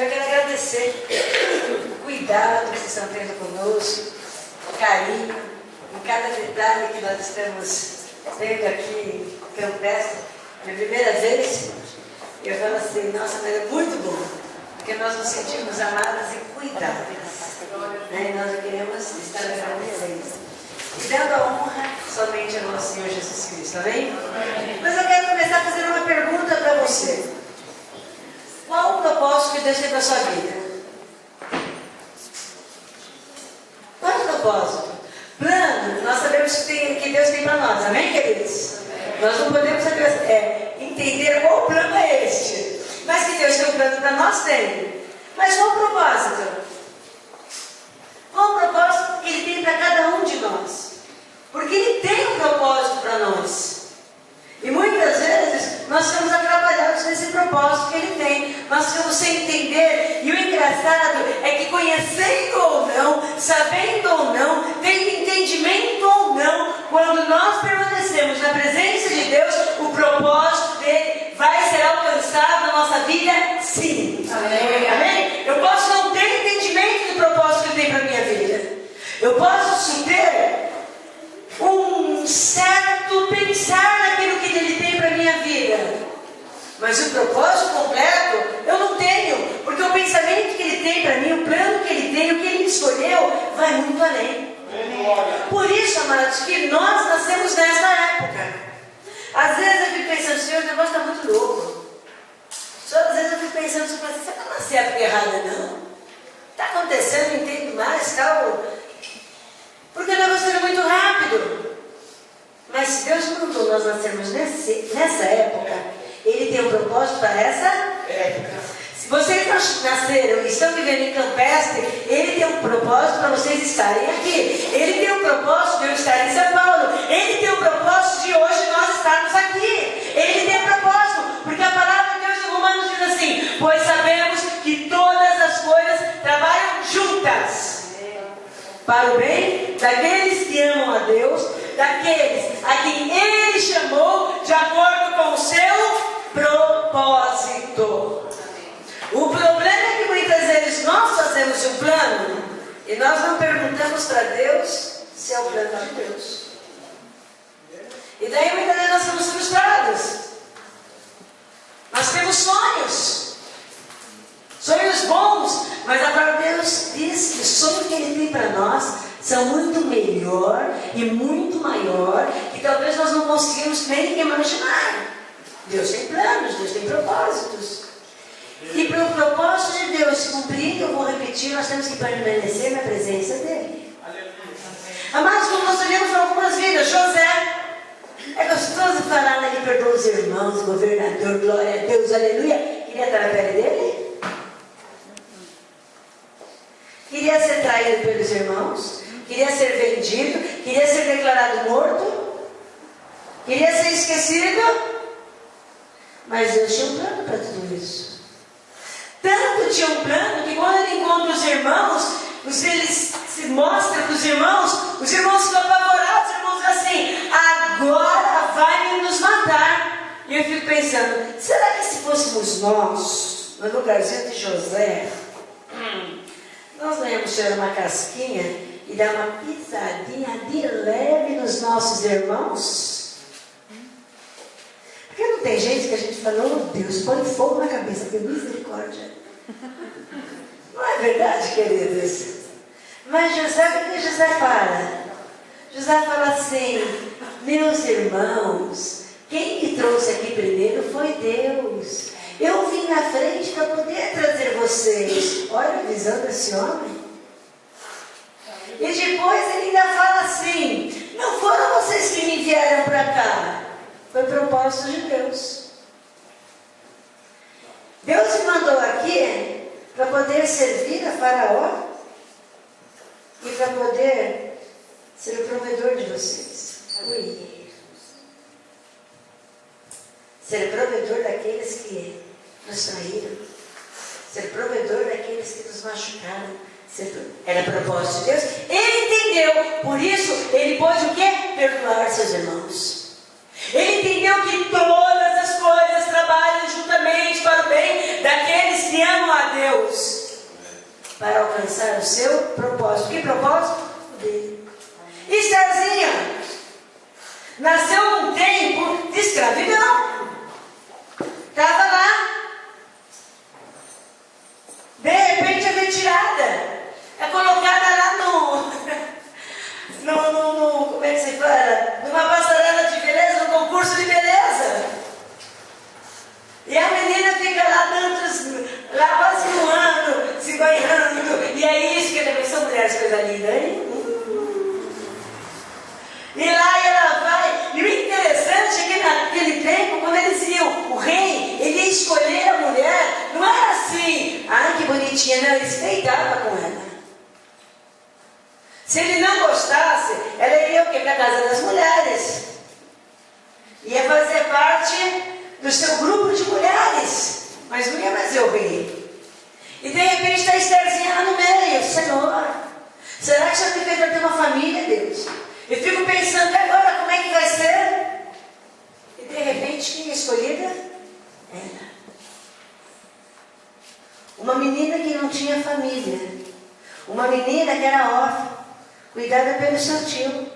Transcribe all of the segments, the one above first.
eu quero agradecer o cuidado que vocês estão tendo conosco, o carinho, em cada detalhe que nós estamos tendo aqui em Campestre. Minha primeira vez, eu falo assim, nossa, mas é muito bom, porque nós nos sentimos amadas e cuidadas. Né? E nós queremos estar agradecendo. E dando a honra somente ao nosso Senhor Jesus Cristo, amém? Mas eu quero começar fazendo uma pergunta para você. Qual o propósito que Deus tem para a sua vida? Qual é o propósito? Plano, nós sabemos que Deus tem para nós, amém, queridos? Nós não podemos entender qual plano é este. Mas que Deus tem um plano para nós, tem. Mas qual o propósito? Qual o propósito que Ele tem para cada um de nós? Porque Ele tem um propósito para nós. E muitas vezes nós ficamos atrapalhados nesse propósito que Ele tem. Nós ficamos sem entender. E o engraçado é que, conhecendo ou não, sabendo ou não, tendo entendimento ou não, quando nós permanecemos na presença de Deus, o propósito dele vai ser alcançado na nossa vida, sim. Amém? Amém? Eu posso não ter entendimento do propósito que Ele tem para a minha vida. Eu posso ter um certo pensar naquilo que Ele tem para a minha vida, mas o propósito completo eu não tenho, porque o pensamento que Ele tem para mim, o plano que Ele tem, o que Ele me escolheu, vai muito além. Por isso, amados, que nós nascemos nessa época. Às vezes eu fico pensando, Senhor, o negócio está muito louco. Só às vezes eu fico pensando, você não nasceu a época errada, não? Está acontecendo, não entendo mais, tal. Porque o negócio era muito rápido. Mas se Deus mandou nós nascermos nessa época, Ele tem um propósito para essa época. Se vocês nasceram e estão vivendo em Campestre, Ele tem um propósito para vocês estarem aqui. Ele tem um propósito de eu estar em São Paulo. Ele tem um propósito de hoje nós estarmos aqui. Ele tem um propósito, porque a palavra de Deus em Romanos diz assim: pois sabemos que todas as coisas trabalham juntas para o bem daqueles que amam a Deus, daqueles a quem Ele chamou de acordo com o seu propósito. O problema é que muitas vezes nós fazemos um plano e nós não perguntamos para Deus se é o plano de Deus. E daí muitas vezes nós somos frustrados. Nós temos sonhos bons, mas agora Deus diz que o sonho que Ele tem para nós são muito melhor e muito maior, que talvez nós não conseguimos nem imaginar. Deus tem planos, Deus tem propósitos. E para o propósito de Deus se cumprir, eu vou repetir, nós temos que permanecer na presença dEle. Amados, como nós olhamos para algumas vidas, José, é gostoso falar, né? Ele perdoou os irmãos, governador, glória a Deus, aleluia. Queria estar na pele dele? Queria ser traído pelos irmãos? Queria ser vendido? Queria ser declarado morto? Queria ser esquecido? Mas Deus tinha um plano para tudo isso. Tanto tinha um plano que quando ele encontra os irmãos, ele se mostra para os irmãos ficam apavorados, os irmãos dizem assim: agora vai nos matar. E eu fico pensando, será que se fôssemos nós, no lugarzinho de José, nós não íamos tirar uma casquinha e dar uma pisadinha de leve nos nossos irmãos? Porque não tem gente que a gente fala, oh Deus, põe fogo na cabeça, que misericórdia. Não é verdade, queridos? Mas José, o que José fala? José fala assim: meus irmãos, quem me trouxe aqui primeiro foi Deus. Eu vim na frente para poder trazer vocês. Olha a visão desse homem. E depois ele ainda fala assim: não foram vocês que me enviaram para cá, foi propósito de Deus. Deus me mandou aqui para poder servir a Faraó e para poder ser o provedor de vocês. Ui. Ser provedor daqueles que nos traíram. Ser provedor daqueles que nos machucaram. Era propósito de Deus. Ele entendeu. Por isso, ele pôde o quê? Perdoar seus irmãos. Ele entendeu que todas as coisas trabalham juntamente para o bem daqueles que amam a Deus. para alcançar o seu propósito. Que propósito? O dele. Estherzinha nasceu num tempo de escravidão. Estava lá. De repente é retirada. É colocada lá como é que se fala? Numa passarela de beleza, num concurso de beleza. E a menina fica lá lá quase um ano, se banhando. E é isso que também são mulheres coisa linda, hein? E lá ela vai. E o interessante é que naquele tempo, quando eles iam, o rei, ele ia escolher a mulher, não era assim, ai que bonitinha, não, ele se deitava com ela. Se ele não gostasse, ela iria o quê? Para a casa das mulheres. Ia fazer parte do seu grupo de mulheres, mas não ia mais ver o rei. E de repente está a Estherzinha lá no meio. Senhor, será que já me fez para ter uma família, Deus? Eu fico pensando, e agora como é que vai ser? E de repente, quem é escolhida? Ela. Uma menina que não tinha família. Uma menina que era órfã, cuidada pelo seu tio.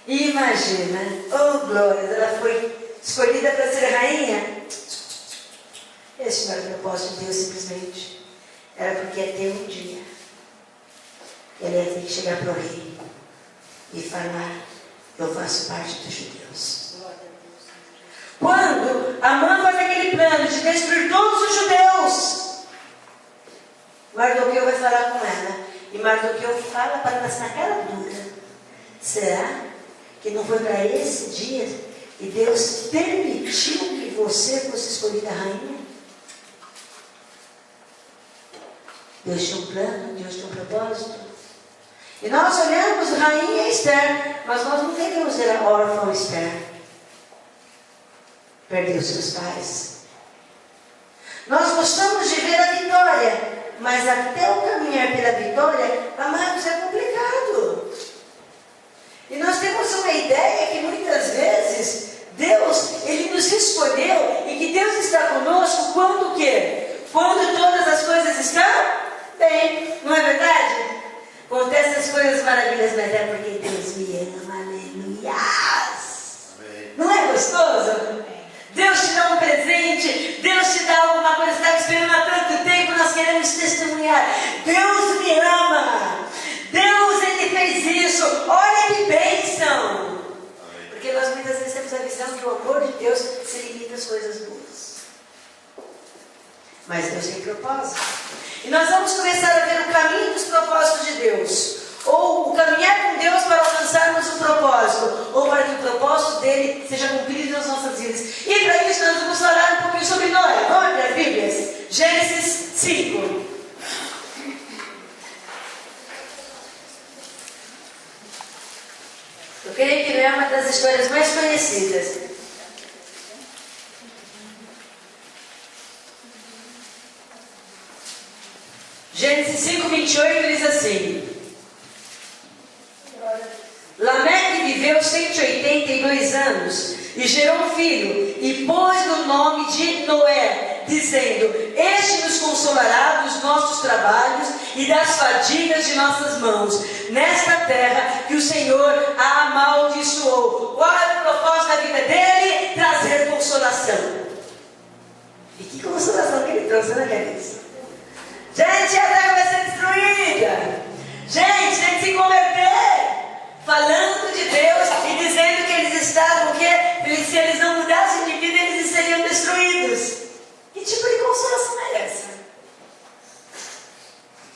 E imagina, oh glória, ela foi escolhida para ser rainha. Esse não era o propósito de Deus simplesmente. Era porque ia ter um dia. Ele ia ter que chegar para o rei e falar, eu faço parte dos judeus. Quando Amã faz aquele plano de destruir todos os judeus, Mardoqueu vai falar com ela. E Mardoqueu fala para ela na cara dura. Será que não foi para esse dia que Deus permitiu que você fosse escolhida rainha? Deus tinha um plano, Deus tinha um propósito. E nós olhamos rainha Esther, mas nós não queremos ver a órfã Esther. Perdeu seus pais. Nós gostamos de ver a vitória, mas até o caminhar pela vitória, amados, é complicado. E nós temos uma ideia que muitas vezes Deus, Ele nos escolheu e que Deus está conosco quando o quê? Quando todas as coisas estão bem, não é verdade? Acontecem as coisas maravilhosas, mas é porque Deus me ama, aleluia. Não é gostoso? Deus te dá um presente, Deus te dá alguma coisa, você estava esperando há tanto tempo, nós queremos testemunhar. Deus me ama, Deus, Ele fez isso, olha que bênção. Porque nós muitas vezes temos a visão que o amor de Deus se limita às coisas boas. Mas Deus tem propósito. E nós vamos começar a ver o caminho dos propósitos de Deus. Ou o caminhar com Deus para alcançarmos o propósito. Ou para que o propósito dele seja cumprido nas nossas vidas. E para isso nós vamos falar um pouquinho sobre Noé. Vamos abrir as Bíblias? Gênesis 5. Eu creio que não é uma das histórias mais conhecidas. Gênesis 5, 28 diz assim: Lameque viveu 182 anos e gerou um filho e pôs no nome de Noé, dizendo: Este nos consolará dos nossos trabalhos e das fadigas de nossas mãos, nesta terra que o Senhor a amaldiçoou. Qual é o propósito da vida dele? Trazer consolação. E que consolação que ele trouxe, né, queridos? Gente, a terra vai ser destruída. Gente, tem que se converter. Falando de Deus e dizendo que eles estavam, que se eles não mudassem de vida, eles seriam destruídos. Que tipo de consolação é essa?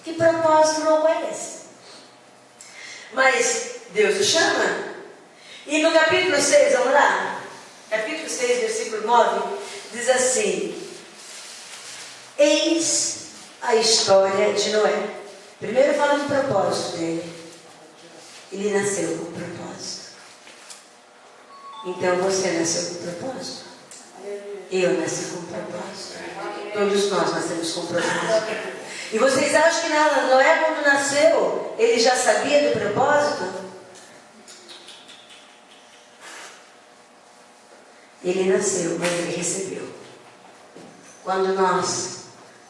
Que propósito louco é esse? Mas Deus o chama. E no capítulo 6, vamos lá. Capítulo 6, versículo 9, diz assim: Eis a história de Noé. Primeiro fala do propósito dele. Ele nasceu com propósito. Então você nasceu com propósito. Eu nasci com propósito. Todos nós nascemos com propósito. E vocês acham que Noé, quando nasceu, ele já sabia do propósito? Ele nasceu, mas ele recebeu. Quando nós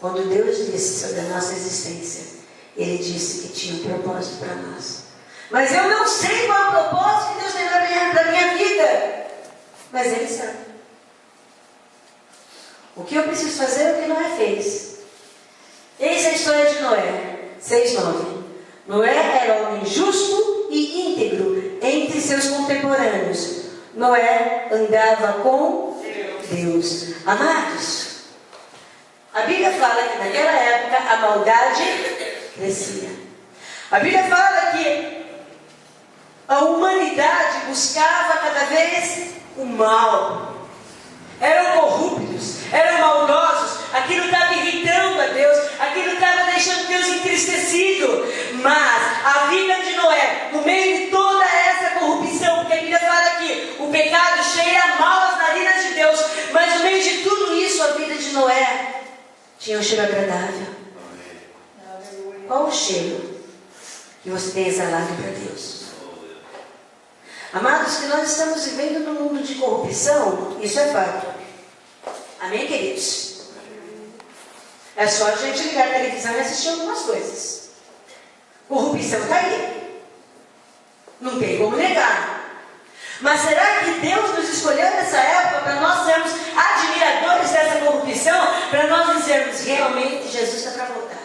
Quando Deus disse sobre a nossa existência, Ele disse que tinha um propósito para nós. Mas eu não sei qual é o propósito que Deus tem para a minha vida. Mas Ele sabe. O que eu preciso fazer é o que Noé fez. Eis a história de Noé, 6:9. Noé era homem justo e íntegro entre seus contemporâneos. Noé andava com Deus. Amados, a Bíblia fala que naquela época a maldade crescia. A Bíblia fala que a humanidade buscava cada vez o mal. Eram corruptos, eram maldosos. Aquilo estava irritando a Deus, aquilo estava deixando Deus entristecido. Mas a vida de Noé, no meio de toda essa corrupção, porque a Bíblia fala que o pecado cheira mal às narinas de Deus, mas no meio de tudo isso, a vida de Noé tinha um cheiro agradável. Qual o cheiro que você tem exalado para Deus? Amados, que nós estamos vivendo num mundo de corrupção, isso é fato. Amém, queridos? É só a gente ligar a televisão e assistir algumas coisas. Corrupção está aí. Não tem como negar. Mas será que Deus nos escolheu nessa época para nós sermos admiradores dessa corrupção? Para nós dizermos, realmente Jesus está para voltar.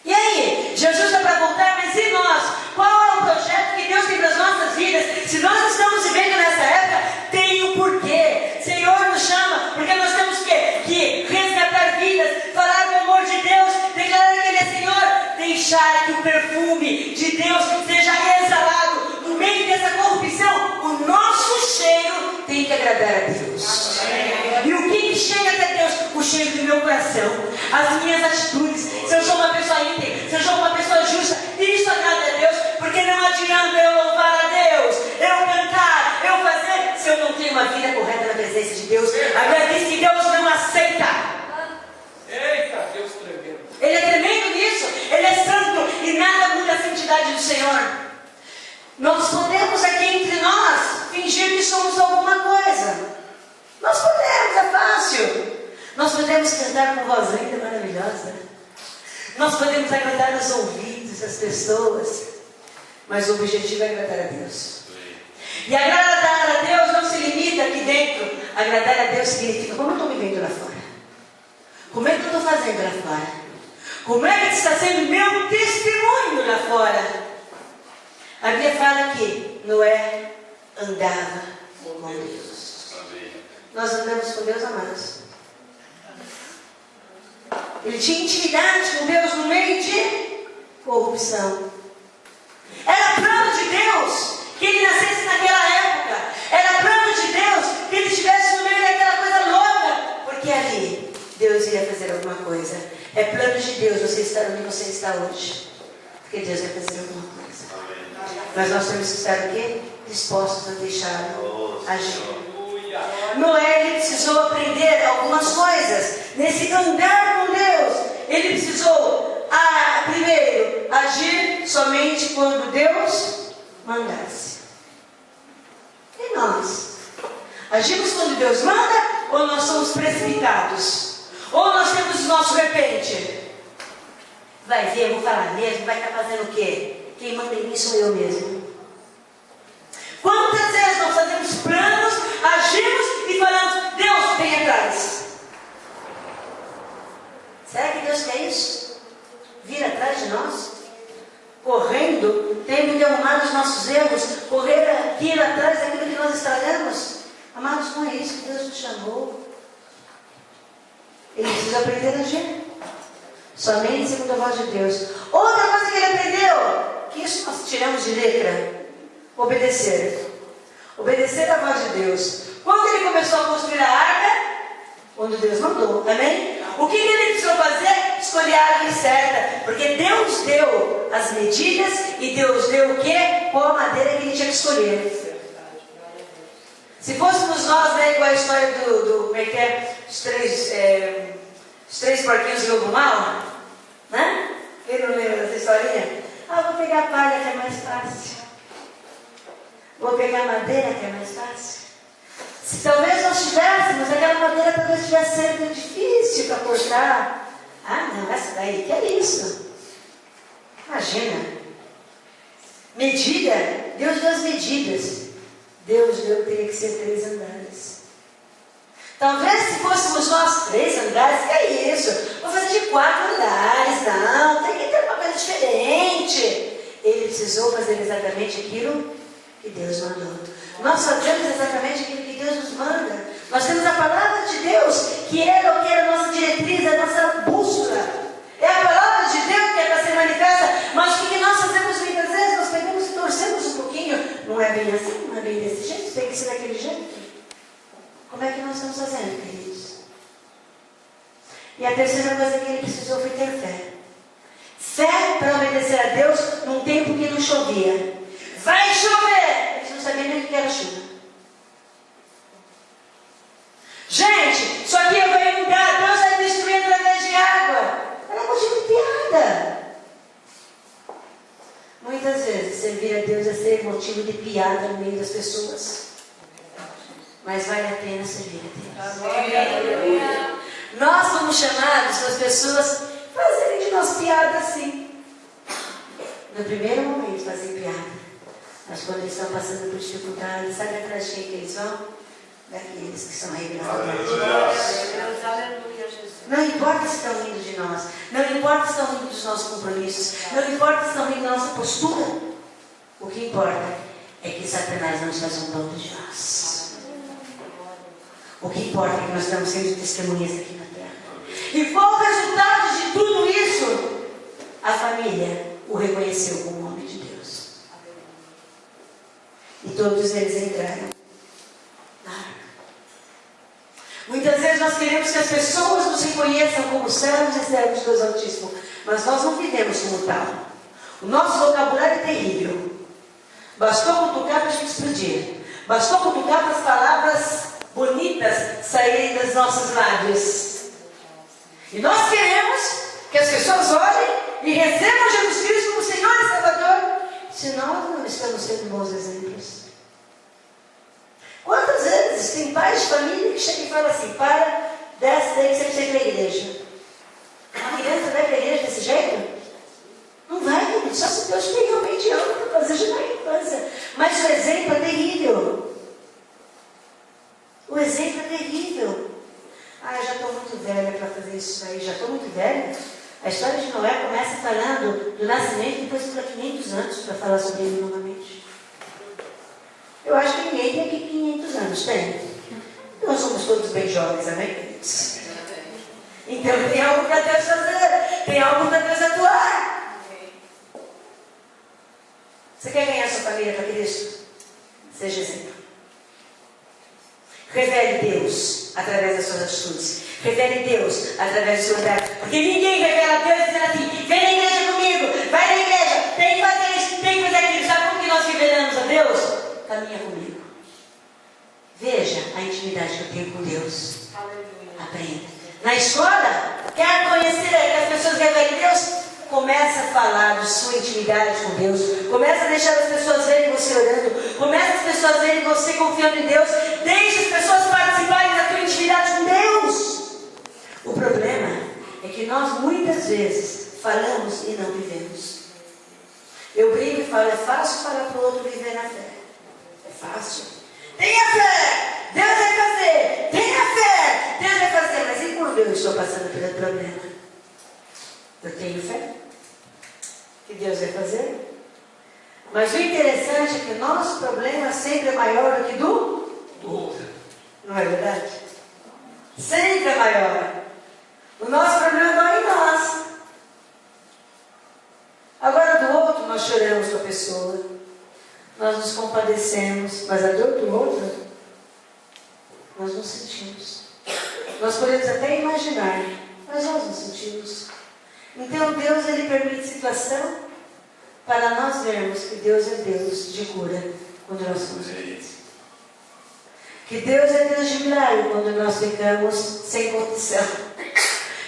E aí? Jesus está para voltar, mas e nós? Qual é o projeto que Deus tem para as nossas vidas? Se nós estamos vivendo nessa época, tem um porquê. Senhor nos chama, porque nós temos que resgatar vidas, falar do amor de Deus, declarar que Ele é Senhor, deixar que o perfume de Deus seja exalado. No meio dessa corrupção, o nosso cheiro tem que agradar a Deus. E o que chega até Deus? O cheiro do meu coração, as minhas atitudes. Se eu sou uma pessoa íntegra, se eu sou uma pessoa justa, isso agrada a Deus, porque não adianta eu louvar a Deus, eu cantar, eu fazer, se eu não tenho uma vida correta na presença de Deus. A Bíblia diz que Deus não aceita. Eita, Deus tremendo. Ele é tremendo nisso, Ele é santo e nada muda a santidade do Senhor. Nós podemos aqui entre nós fingir que somos alguma coisa. Nós podemos, é fácil. Nós podemos cantar com voz linda, maravilhosa. Nós podemos agradar os ouvidos das pessoas. Mas o objetivo é agradar a Deus. E agradar a Deus não se limita aqui dentro. Agradar a Deus significa como eu estou me vendo lá fora. Como é que eu estou fazendo lá fora? Como é que está sendo meu testemunho lá fora? A Bíblia fala que Noé andava com Deus. Nós andamos com Deus, amados. Ele tinha intimidade com Deus no meio de corrupção. Era plano de Deus que ele nascesse naquela época. Era plano de Deus que ele estivesse no meio daquela coisa louca. Porque ali Deus iria fazer alguma coisa. É plano de Deus você estar onde você está hoje. Porque Deus vai fazer alguma coisa. Mas nós temos que estar o quê? Dispostos a deixá-lo agir. Noé, ele precisou aprender algumas coisas. Nesse andar com Deus, ele precisou, primeiro, agir somente quando Deus mandasse. E nós? Agimos quando Deus manda ou nós somos precipitados? Ou nós temos o nosso repente? Vai ver, eu vou falar mesmo, vai estar fazendo o quê? Quem manda em mim sou eu mesmo. Quantas vezes nós fazemos planos, agimos e falamos, Deus, vem atrás. Será que Deus quer isso? Vir atrás de nós? Correndo, tendo que arrumar os nossos erros, correr aqui atrás daquilo que nós estragamos? Amados, não é isso que Deus nos chamou. Ele precisa aprender a agir. Somente segundo a voz de Deus. Outra coisa que ele aprendeu, que isso nós tiramos de letra, obedecer. Obedecer à voz de Deus. Quando ele começou a construir a arca? Quando Deus mandou, amém? O que ele precisou fazer? Escolher a árvore certa. Porque Deus deu as medidas e Deus deu o quê? Qual a madeira que ele tinha que escolher. Se fôssemos nós, né, igual a história como é que é? Os três porquinhos e lobo mau, né? Quem não lembra dessa historinha? Vou pegar a palha que é mais fácil. Vou pegar a madeira que é mais fácil. Se talvez nós tivéssemos, aquela madeira talvez tivesse sendo difícil para cortar. Ah, não, essa daí, que é isso? Imagina. Medida, Deus deu as medidas. Deus deu que teria que ser 3 andares. Talvez se fôssemos nós 3 andares, que é isso? Vou fazer de 4 andares, não, tem que ter uma coisa diferente. Ele precisou fazer exatamente aquilo que Deus mandou. Nós fazemos exatamente aquilo que Deus nos manda. Nós temos a palavra de Deus, que é a nossa diretriz, a nossa bússola. É a palavra de Deus que é para ser manifesta. Mas o que nós fazemos muitas vezes? Nós pegamos e torcemos um pouquinho. Não é bem assim, não é bem desse jeito, tem que ser daquele jeito. Como é que nós estamos fazendo, queridos? E a terceira coisa que ele precisou foi ter fé. Fé para obedecer a Deus num tempo que não chovia. Vai chover! Eles não sabiam nem o que era chuva. Gente, isso aqui vai mudar. Deus vai destruir através de água. Era motivo de piada. Muitas vezes servir a Deus é ser motivo de piada no meio das pessoas. Mas vale a pena servir a Deus. Amém. Nós somos chamados para as pessoas fazerem de nós piada assim. No primeiro momento fazer piada. Mas quando eles estão passando por dificuldades, sabe atrás de quem que eles vão? Daqueles que são revelados. Não importa se estão rindo de nós. Não importa se estão rindo dos nossos compromissos. Não importa se estão rindo da nossa postura. O que importa é que Satanás não se faz um dono de nós. O que importa é que nós estamos sendo testemunhas aqui na terra. E qual o resultado de tudo isso? A família o reconheceu como homem de Deus. E todos eles entraram na arca. Muitas vezes nós queremos que as pessoas nos reconheçam como servos e servos de Deus Altíssimo. Mas nós não vivemos como tal. O nosso vocabulário é terrível. Bastou cutucar para a gente explodir. Bastou cutucar para as palavras bonitas saírem das nossas lábios. E nós queremos que as pessoas olhem e recebam Jesus Cristo como Senhor e Salvador, se nós não estamos sendo bons exemplos. Quantas vezes tem pais de família que chegam e falam assim: para, desce daí que você precisa ir para a igreja. Uma criança vai para a igreja desse jeito? Não vai, só se Deus tem realmente algo para fazer já na infância. Mas o exemplo é terrível. O exemplo é terrível. Ah, eu já estou muito velha para fazer isso aí, já estou muito velha. A história de Noé começa falando do nascimento e depois fica 500 anos para falar sobre ele novamente. Eu acho que ninguém tem aqui 500 anos, tem? Nós somos todos bem jovens, amém, queridos? Então tem algo para Deus fazer, tem algo para Deus atuar. Você quer ganhar sua família para Cristo? Seja exemplo. Revele Deus através das suas atitudes. Revele Deus através do seu andar. Porque ninguém revela Deus dizendo assim: vem na igreja comigo, vai na igreja, tem que fazer isso, tem que fazer aquilo. Sabe como que nós revelamos a Deus? Caminha comigo. Veja a intimidade que eu tenho com Deus. Aleluia. Aprenda. Na escola, quer conhecer que as pessoas revelem Deus? Começa a falar de sua intimidade com Deus. Começa a deixar as pessoas verem você orando. Começa as pessoas verem você confiando em Deus. Deixe as pessoas participarem da tua intimidade com Deus. O problema é que nós muitas vezes falamos e não vivemos. Eu brinco e falo: é fácil falar para o outro viver na fé. É fácil. Tenha fé! Deus vai fazer! Tenha fé! Deus vai fazer! Mas e quando eu estou passando pelo problema? Eu tenho fé que Deus vai fazer. Mas o interessante é que o nosso problema sempre é maior do que do outro. Não é verdade? Sempre é maior. O nosso problema não é em nós. Agora do outro nós choramos com a pessoa. Nós nos compadecemos. Mas a dor do outro nós não sentimos. Nós podemos até imaginar, mas nós não sentimos. Então Deus, Ele permite situação para nós vermos que Deus é Deus de cura quando nós somos feridos. Que Deus é Deus de milagre quando nós ficamos sem condição.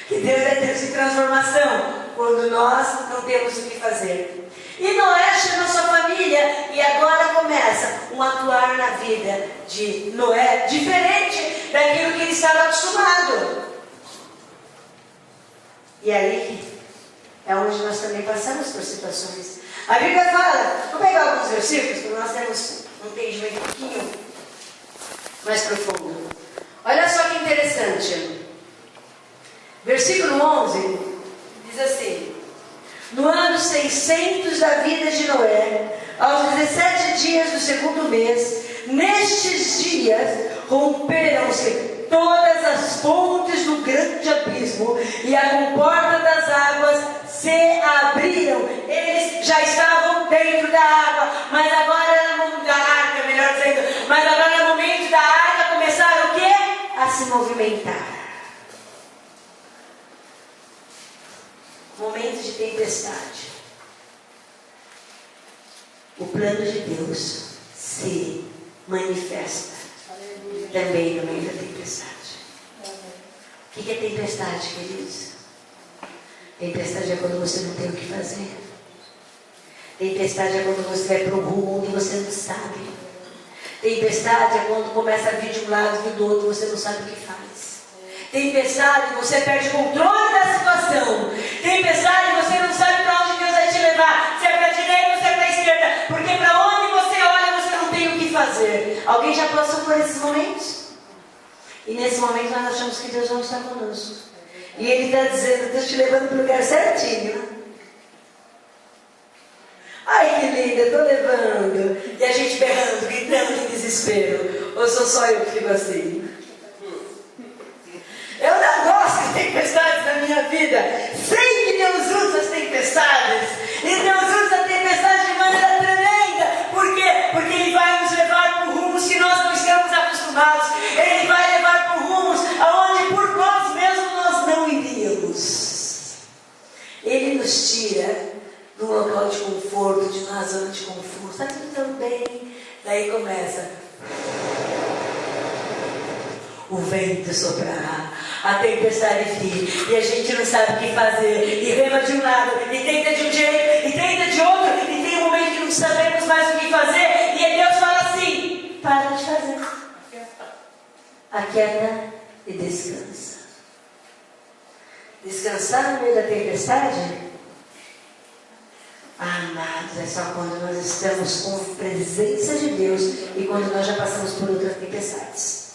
Que Deus é Deus de transformação quando nós não temos o que fazer. E Noé chama sua família e agora começa um um atuar na vida de Noé diferente daquilo que ele estava acostumado. E aí é onde nós também passamos por situações. A Bíblia fala, vou pegar alguns versículos, porque nós temos um entendimento um pouquinho mais profundo. Olha só que interessante. Versículo 11 diz assim: no ano 600 da vida de Noé, aos 17 dias do segundo mês, nestes dias romperam-se todas as fontes do grande abismo e a comporta das águas se abriram. Eles já estavam dentro da água, mas agora era momento da arca, melhor dizendo, mas agora era momento da arca começar o quê? A se movimentar. Momento de tempestade. O plano de Deus se manifesta também no meio da tempestade. O que é tempestade, queridos? Tempestade é quando você não tem o que fazer. Tempestade é quando você vai para o rumo onde você não sabe. Tempestade é quando começa a vir de um lado e do outro, você não sabe o que faz. Tempestade, você perde o controle da situação. Tempestade, você não sabe para onde Deus vai te levar. Se é para a direita ou se é para a esquerda. Porque para onde você olha, você não tem o que fazer. Alguém já passou por esses momentos? E nesse momento nós achamos que Deus não está conosco. E Ele está dizendo, estou te levando para o lugar certinho. Ai, que linda, estou levando. E a gente berrando, gritando de desespero. Ou sou só eu que fico assim? Eu não gosto de tempestades na minha vida. Sei que Deus usa as tempestades. E Deus usa a tempestade de maneira tremenda. Por quê? Porque Ele vai nos levar por rumos que nós não estamos acostumados. Ele vai levar por rumos aonde por nós mesmos nós não iríamos. Ele nos tira de um local de conforto, de uma zona de conforto. Está tudo tão bem. Daí começa o vento soprar, a tempestade vir, e a gente não sabe o que fazer, e rema de um lado, e tenta de um jeito, e tenta de outro, e tem um momento que não sabemos mais o que fazer, e Deus fala assim: para de fazer, aquieta e descansa. Descansar no meio da tempestade, amados, é só quando nós estamos com a presença de Deus e quando nós já passamos por outras tempestades.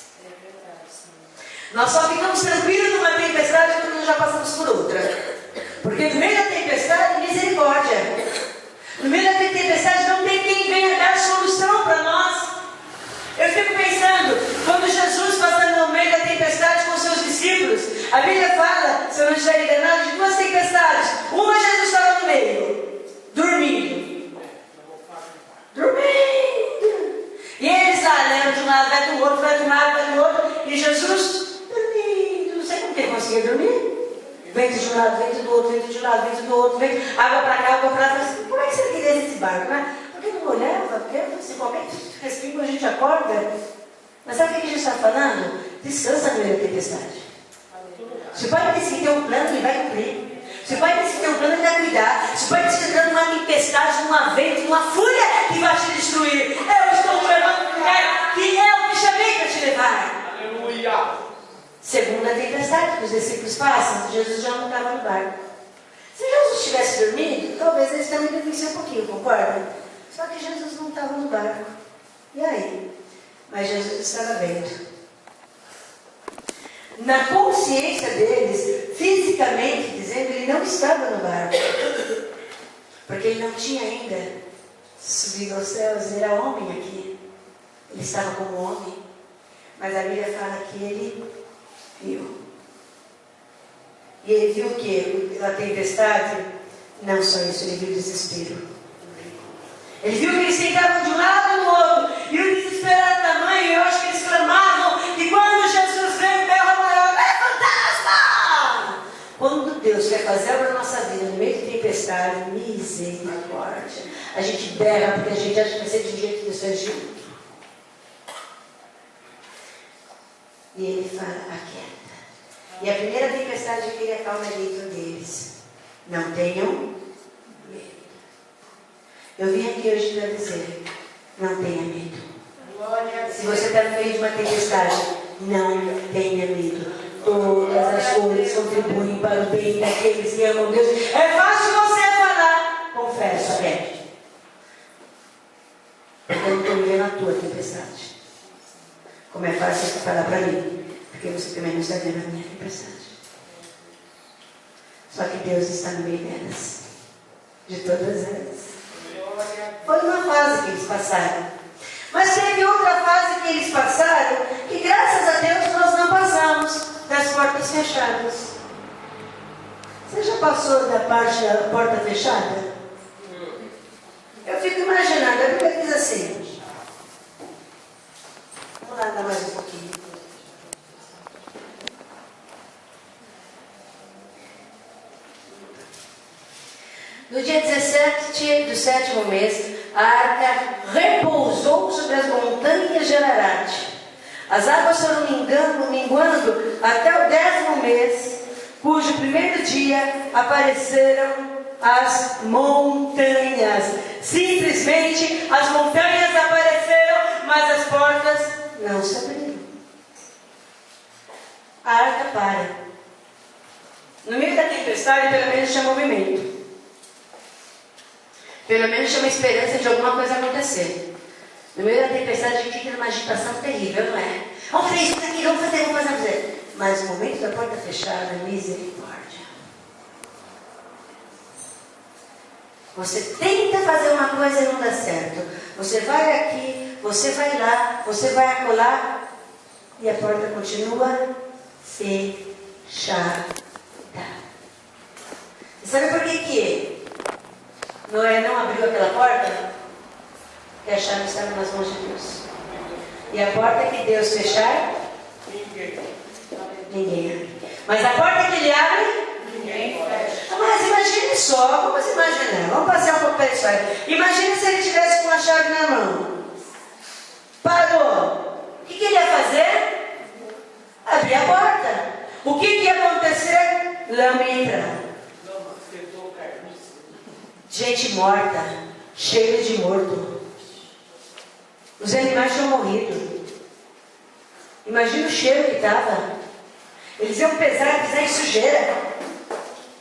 Nós só ficamos tranquilos numa tempestade quando nós já passamos por outra. Porque no meio da tempestade, misericórdia. No meio da tempestade não tem quem venha dar solução para nós. Eu fico pensando, quando Jesus passando no meio da tempestade com seus discípulos, a Bíblia fala, se eu não estiver enganado, de duas tempestades. Uma Jesus estava no meio, dormindo. Dormindo. E eles lá, né, de um lado vai do outro, vai de um lado, vai do outro, e Jesus dormindo. Não sei como que ele conseguia dormir. Vento de um lado, vento do outro, vento de um lado, vento do outro, vento, água para cá, água para lá. Como é que você queria esse barco, né? Porque não olhava, porque se qualquer respingo a gente acorda. Mas sabe o que a gente está falando? Descansa no meio da tempestade. Se o Pai disse que tem um plano, Ele vai cumprir. Se o Pai disse que tem um plano, Ele vai cuidar. Se o Pai disse que está numa tempestade, numa vento, numa fúria que vai te destruir, eu estou te levando para o lugar que eu te chamei para te levar. Aleluia. Segunda tempestade que os discípulos passam, Jesus já não estava no barco. Se Jesus tivesse dormido, talvez eles também dormissem um pouquinho, concorda? Só que Jesus não estava no barco. E aí? Mas Jesus estava vendo. Na consciência deles, fisicamente dizendo, ele não estava no barco. Porque ele não tinha ainda subido aos céus, ele era homem aqui. Ele estava como homem. Mas a Bíblia fala que ele viu. E ele viu o quê? A tempestade? Não só isso, ele viu o desespero. Ele viu que eles sentavam de um lado e do outro. E o desespero era tamanho, eu acho que eles clamavam. E quando Jesus veio, berra maior, é fantasma! Quando Deus quer fazer algo na nossa vida, no meio de tempestade, misericórdia, a gente berra porque a gente acha que vai ser de um jeito que Deus fez de outro. E ele fala, aquieta. E a primeira tempestade que ele acalma dentro deles. Não tenham medo. Eu vim aqui hoje para dizer, não tenha medo. você está no meio de uma tempestade, não tenha medo. Todas as coisas contribuem para o bem daqueles que amam Deus. É fácil você falar, confessa, eu não estou vivendo a tua tempestade. Como é fácil você falar para mim, porque você também não está vendo a minha tempestade. Só que Deus está no meio delas, de todas elas. Foi uma fase que eles passaram. Mas teve outra fase que eles passaram, que graças a Deus nós não passamos, das portas fechadas. Você já passou da parte da porta fechada? Eu fico imaginando, a Bíblia diz assim. Vamos lá, dar mais um pouquinho. No dia 17 do 7º mês, a arca repousou sobre as montanhas de Ararat. As águas foram minguando até o 10º mês, cujo primeiro dia apareceram as montanhas. Simplesmente as montanhas apareceram, mas as portas não se abriram. A arca para. No meio da tempestade, pelo menos tinha movimento. Pelo menos tinha uma esperança de alguma coisa acontecer. No meio da tempestade, a gente fica numa agitação terrível, não é? Vamos fazer isso daqui, vamos fazer. Mas no momento da porta fechada, misericórdia. Você tenta fazer uma coisa e não dá certo. Você vai aqui, você vai lá, você vai acolá, e a porta continua fechada. E sabe por que Noé não abriu aquela porta? Porque a chave estava nas mãos de Deus. E a porta que Deus fechar, ninguém abre. Mas a porta que Ele abre, ninguém fecha. Mas imagine só, vamos imaginar, vamos passar um pouco pela história. Imagine se ele tivesse com a chave na mão. Parou. O que ele ia fazer? Abrir a porta. O que ia acontecer? Lama ia entrar. Gente morta, cheia de morto. Os animais tinham morrido. Imagina o cheiro que estava. Eles iam pisar em sujeira.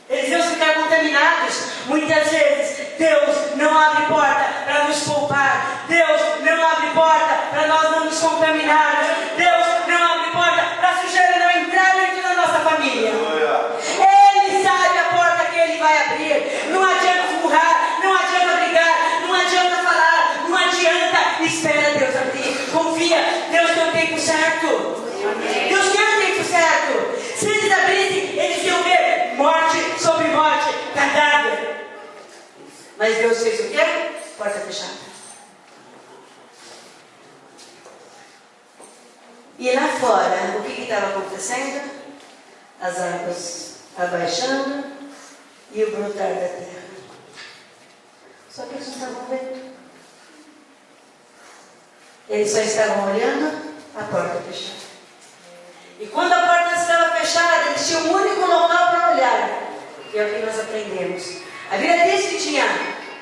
Eles iam ficar contaminados. Muitas vezes, Deus não abre porta para nos poupar. Deus não abre porta para nós não nos contaminarmos. Deus não abre porta para a sujeira não entrar dentro da nossa família. Ele sabe a porta que Ele vai abrir. Não adianta esmurrar, não adianta brigar, não adianta falar, não adianta. Espera Deus abrir. Confia, Deus tem o tempo certo. Deus tem o tempo certo. Se eles abrissem, eles iam ver morte sobre morte, cadáver. Mas Deus fez o quê? Porta fechada. E lá fora, o que estava acontecendo? As águas abaixando e o brotar da terra. Só que eles não estavam vendo. Eles só estavam olhando a porta fechada. E quando a porta estava fechada, eles tinham um único local para olhar. Que é o que nós aprendemos. A Bíblia diz que tinha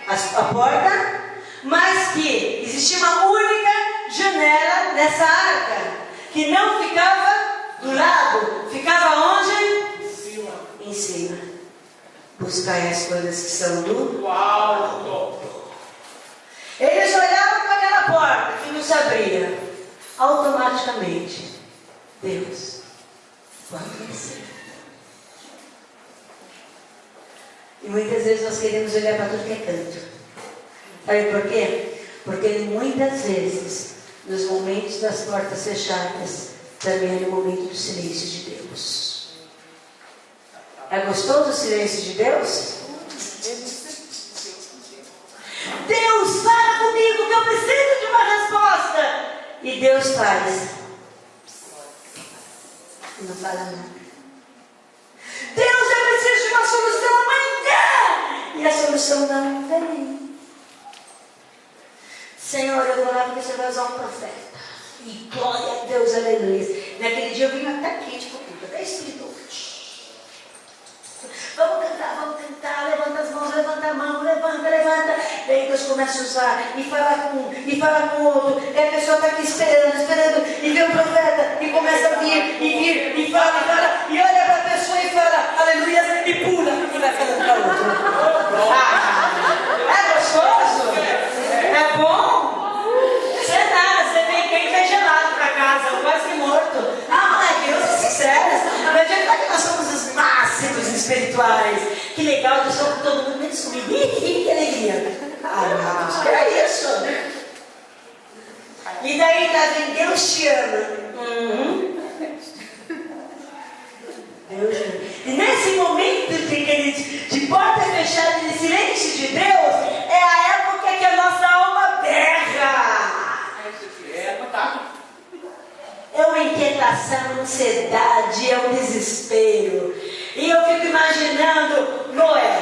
a porta, mas que existia uma única janela nessa arca, que não ficava do lado, ficava onde? Em cima. Buscai as coisas que são do alto. Eles olhavam para aquela porta que não se abria. Automaticamente, Deus vai acontecer. E muitas vezes nós queremos olhar para tudo que é canto. Sabe por quê? Porque muitas vezes, nos momentos das portas fechadas, também é no momento do silêncio de Deus. É gostoso o silêncio de Deus? Deus, fala comigo que eu preciso de uma resposta. E Deus faz. E não fala nada. Deus, eu preciso de uma solução amanhã. E a solução não vem. Senhor, eu vou lá porque você vai usar um profeta. E glória a Deus, aleluia. Naquele dia eu vim até quente com tudo, até espiritual. Vamos cantar, levanta as mãos, levanta a mão, levanta. levanta. Daí Deus começa a usar e fala com um, e fala com outro. E a pessoa está aqui esperando, e vê o profeta, e começa a vir, e fala, e olha para a pessoa e fala, aleluia, e pula falando para o outro. É gostoso? É bom? Você nada, você vem quente e gelado para casa, quase que morto. Deus é sincero. Não adianta que nós somos os máximos espirituais. Que legal, eu sou com todo mundo menos comigo. Que alegria. Meu Deus, que é isso? E daí, Davi, Deus te ama. Deus te ama. E nesse momento de porta fechada e de silêncio de Deus, é a época que a nossa alma berra. É uma inquietação, ansiedade, é um desespero. E eu fico imaginando Noé.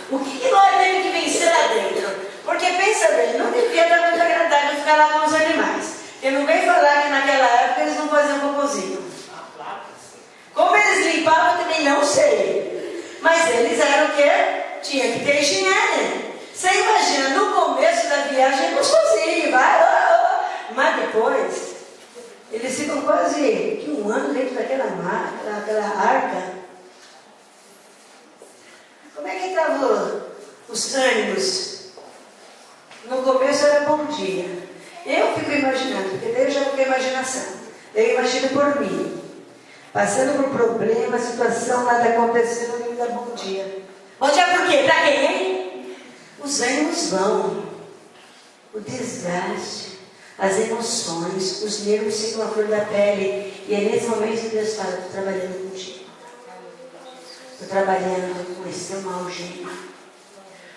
O que Noé teve que vencer lá dentro? Porque pensa bem, não devia dar muito agradável ficar lá com os animais. Porque não vem falar que naquela época eles não faziam cocôzinho. Como eles limpavam também não sei. Mas eles eram o quê? Tinha que ter higiene. Você imagina, no começo da viagem é gostosinho, vai. Mas depois, eles ficam quase um ano dentro daquela arca. Como é que estavam os ânimos? No começo era bom dia. Eu fico imaginando, porque daí eu já tenho imaginação. Eu imagino por mim. Passando por problema, situação, nada acontecendo, eu me dá bom dia. Bom dia por quê? Pra quem? Os ânimos vão. O desgaste. As emoções, os nervos ficam à flor da pele. E é nesse momento que Deus fala, estou trabalhando contigo. Estou trabalhando com esse seu mau jeito.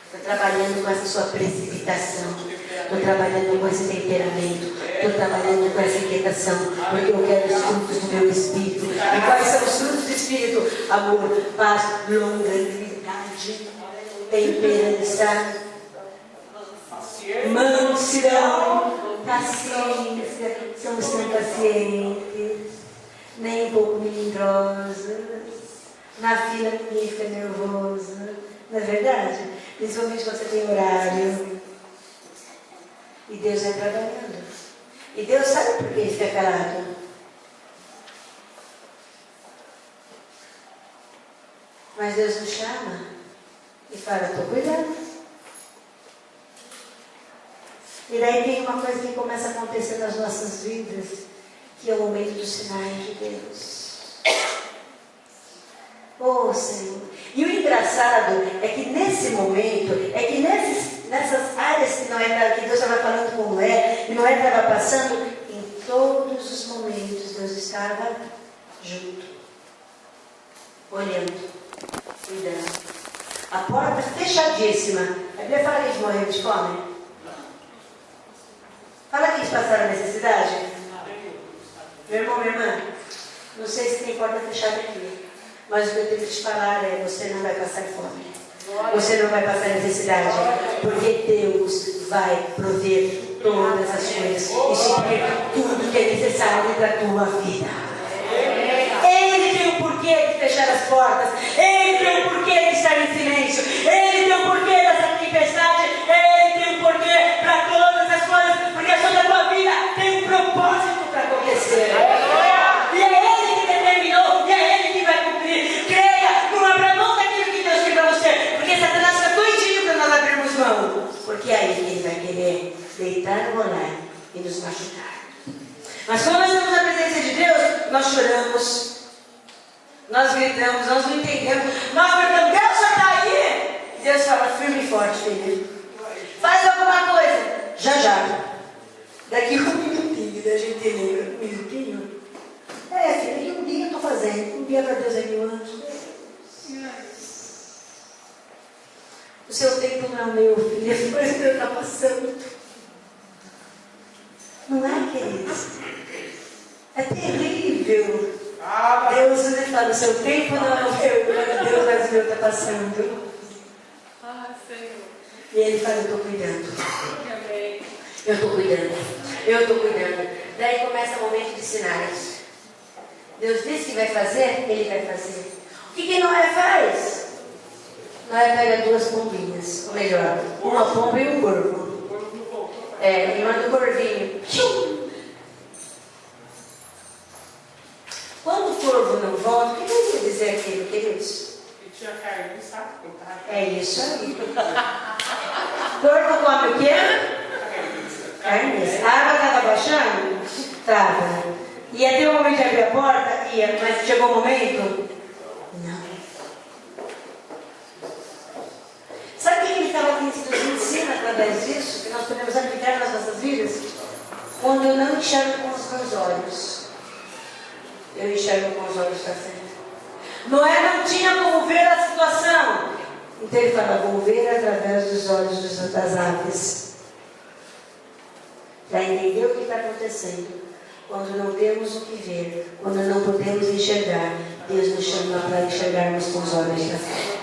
Estou trabalhando com essa sua precipitação. Estou trabalhando com esse temperamento. Estou trabalhando com essa inquietação. Porque eu quero os frutos do meu espírito. E quais são os frutos do espírito? Amor, paz, longanimidade, temperança, mansidão, paciência. Somos tão pacientes, nem um pouco melindrosas. Na fila ninguém fica nervosa. Não é verdade? Principalmente quando você tem horário. E Deus vai trabalhando. E Deus sabe por que ele fica calado. Mas Deus nos chama e fala, estou cuidando. E daí tem uma coisa que começa a acontecer nas nossas vidas, que é o momento dos sinais de Deus. Oh, Senhor. E o engraçado é que nesse momento, nessas áreas que Deus estava falando com Noé, e Noé estava passando, em todos os momentos Deus estava junto, olhando, cuidando. A porta fechadíssima. A Bíblia fala que eles morreram de fome? Fala que eles passaram necessidade? Meu irmão, minha irmã, não sei se tem porta fechada aqui, mas o que eu tenho que te falar é: você não vai passar fome, você não vai passar necessidade, porque Deus vai prover todas as coisas e suprir tudo que é necessário para a tua vida. Ele tem o porquê de fechar as portas, Ele tem o porquê de estar em silêncio, Ele tem o porquê dessa tempestade, Ele tem o porquê para todas as coisas, porque sobre a tua vida tem um propósito para acontecer. E é Ele que determinou, e é Ele que vai cumprir. Creia, não abra mão daquilo que Deus tem para você, porque Satanás fica doidinho para nós abrirmos mão, porque é aí que ele vai querer deitar, rolar e nos machucar. Mas quando nós estamos na presença de Deus, nós choramos, nós gritamos, nós não entendemos, nós perguntamos, Deus já está aí? Deus fala, firme e forte, filho. Faz alguma coisa. Já. Daqui um minutinho, da gente lembra. Um minutinho? É, filho, daqui um dia eu estou fazendo. Um dia para Deus é 1000 anos. O seu tempo não é o meu, filho. As coisas que está passando. Não é, queridos? É terrível. Deus, ele fala, o seu tempo não é o meu, Deus, mas o meu está passando. E ele fala, eu estou cuidando. Eu estou cuidando. Daí começa o momento de sinais. Deus disse que vai fazer, ele vai fazer. O que Noé faz? Nós pega duas pombinhas, ou melhor, uma pomba e um corvo. E manda o corvinho. Quando o corvo não volta, o que quer dizer aquilo, queridos? E tinha carne, sabe? É isso aí. Corvo come o quê? Carne. A água estava baixando? Estava. Ia ter um momento de abrir a porta? Ia, mas chegou o momento? Não. Sabe o que ele estava nos ensina através disso? Que nós podemos aplicar nas nossas vidas? Quando eu não enxergo com os meus olhos, eu enxergo com os olhos da fé. Noé não tinha como ver a situação. Então ele fala, vou ver através dos olhos das aves. Para entender o que está acontecendo. Quando não temos o que ver, quando não podemos enxergar, Deus nos chama para enxergarmos com os olhos da fé.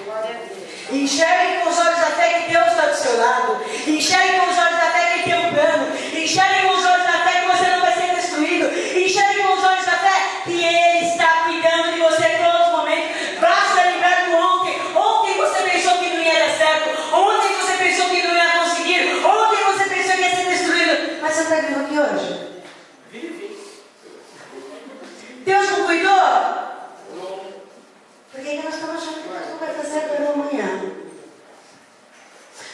Enxergue com os olhos da fé que Deus está do seu lado. Enxergue com os olhos da fé que Ele tem um plano. Enxergue com os olhos da fé que você não vai ser destruído. Enxergue com os olhos da fé que Ele está cuidando de você em todos os momentos. Basta lembrar do ontem. Ontem você pensou que não ia dar certo. Ontem você pensou que não ia conseguir. Ontem você pensou que ia ser destruído. Mas você está vivo aqui hoje. Deus não cuidou? Por que nós estamos achando que Deus não vai fazer agora ou amanhã?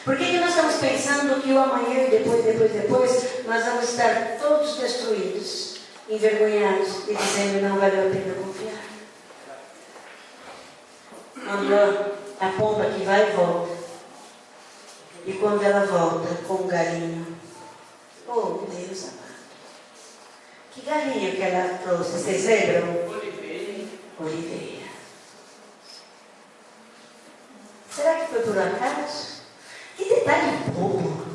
Por que nós estamos pensando que o amanhã e depois nós vamos estar todos destruídos, envergonhados e dizendo não valeu a pena confiar? Mandou a pomba que vai e volta. E quando ela volta com um galinho, oh Deus amado, que galinha que ela trouxe? Vocês lembram? Oliveira. Será que foi por acaso? Que detalhe bobo.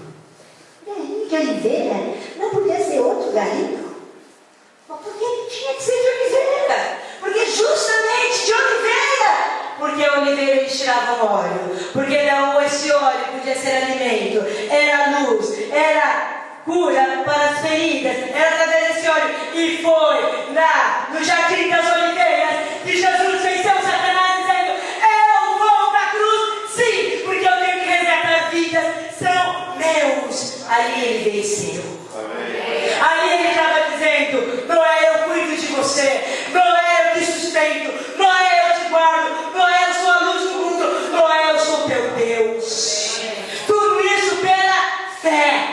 Galinho de oliveira? Não podia ser outro galinho? Mas por que tinha que ser de oliveira? Porque justamente de oliveira. Porque a oliveira eles tiravam óleo. Porque esse óleo podia ser alimento. Era luz. Era cura para as feridas. Era através desse óleo. E foi no Jardim das Oliveiras que Jesus venceu Satanás dizendo: eu vou para a cruz, sim, porque eu tenho que resgatar vidas, são meus. Ali ele venceu. Amém. Ali ele estava dizendo: Noé, eu cuido de você. Noé, eu te sustento. Noé, eu te guardo. Noé, eu sou a luz do mundo. Noé, eu sou teu Deus. Tudo isso pela fé.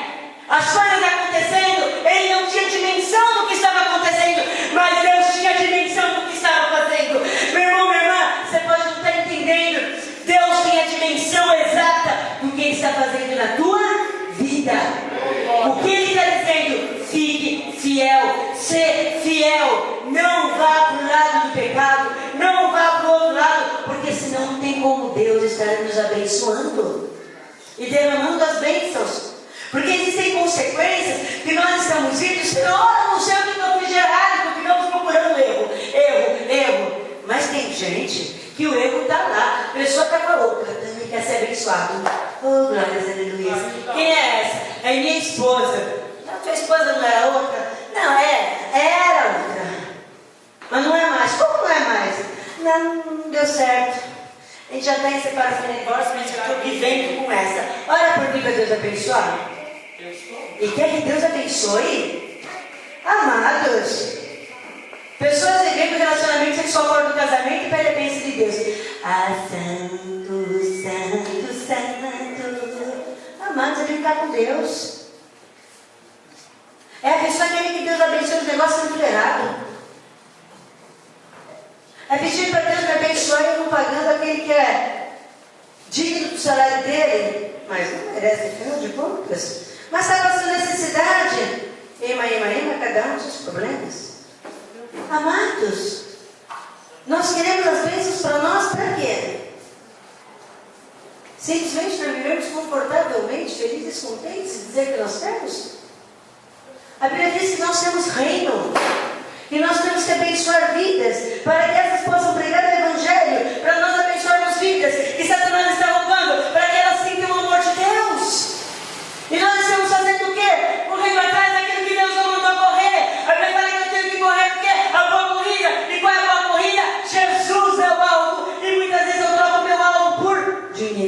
As coisas acontecendo, ele não tinha dimensão do que estava acontecendo, mas Deus tinha dimensão do que estava fazendo. Meu irmão, minha irmã, você pode não estar entendendo. Deus tem a dimensão exata do que Ele está fazendo na tua vida. O que Ele está dizendo? Fique fiel, ser fiel. Não vá para o lado do pecado, não vá para o outro lado, porque senão não tem como Deus estar nos abençoando e derramando as bênçãos. Porque existem consequências que nós estamos indo, Senhor, eu não sei o que eu fiz de errado, porque ficamos procurando erro. Mas tem gente que o erro está lá, a pessoa está com a outra, também quer ser abençoado. Oh, glórias, aleluia. Quem é essa? É minha esposa. A tua esposa não era outra? Não, era outra. Mas não é mais. Como não é mais? Não deu certo. A gente já está em separação e divórcio, mas eu estou vivendo com essa. Ora por mim para Deus abençoar. E quer que Deus abençoe? Amados, pessoas vivendo relacionamento sexual fora do casamento e pede a bênção de Deus. Santo. Amados, é brincar com Deus. É a pessoa que quer que Deus abençoe os negócios sendo errado. É pedir para Deus me abençoar e não pagando aquele que é digno do salário dele, mas não merece, afinal de contas. Mas está passando necessidade. Ema, cada um dos seus problemas. Amados, nós queremos as bênçãos para nós, para quê? Simplesmente para vivermos confortavelmente, felizes, contentes, e dizer que nós temos? A Bíblia diz que nós temos reino. E nós temos que abençoar vidas, para que essas possam pregar o Evangelho, para nós abençoarmos vidas que Satanás está roubando, para que elas sintam o amor de Deus. E nós estamos fazendo o quê? Correndo atrás daquilo que Deus não mandou correr. A Bíblia fala que eu tenho que correr porque a boa corrida. E qual é a boa corrida? Jesus é o alvo. E muitas vezes eu troco meu alvo por dinheiro.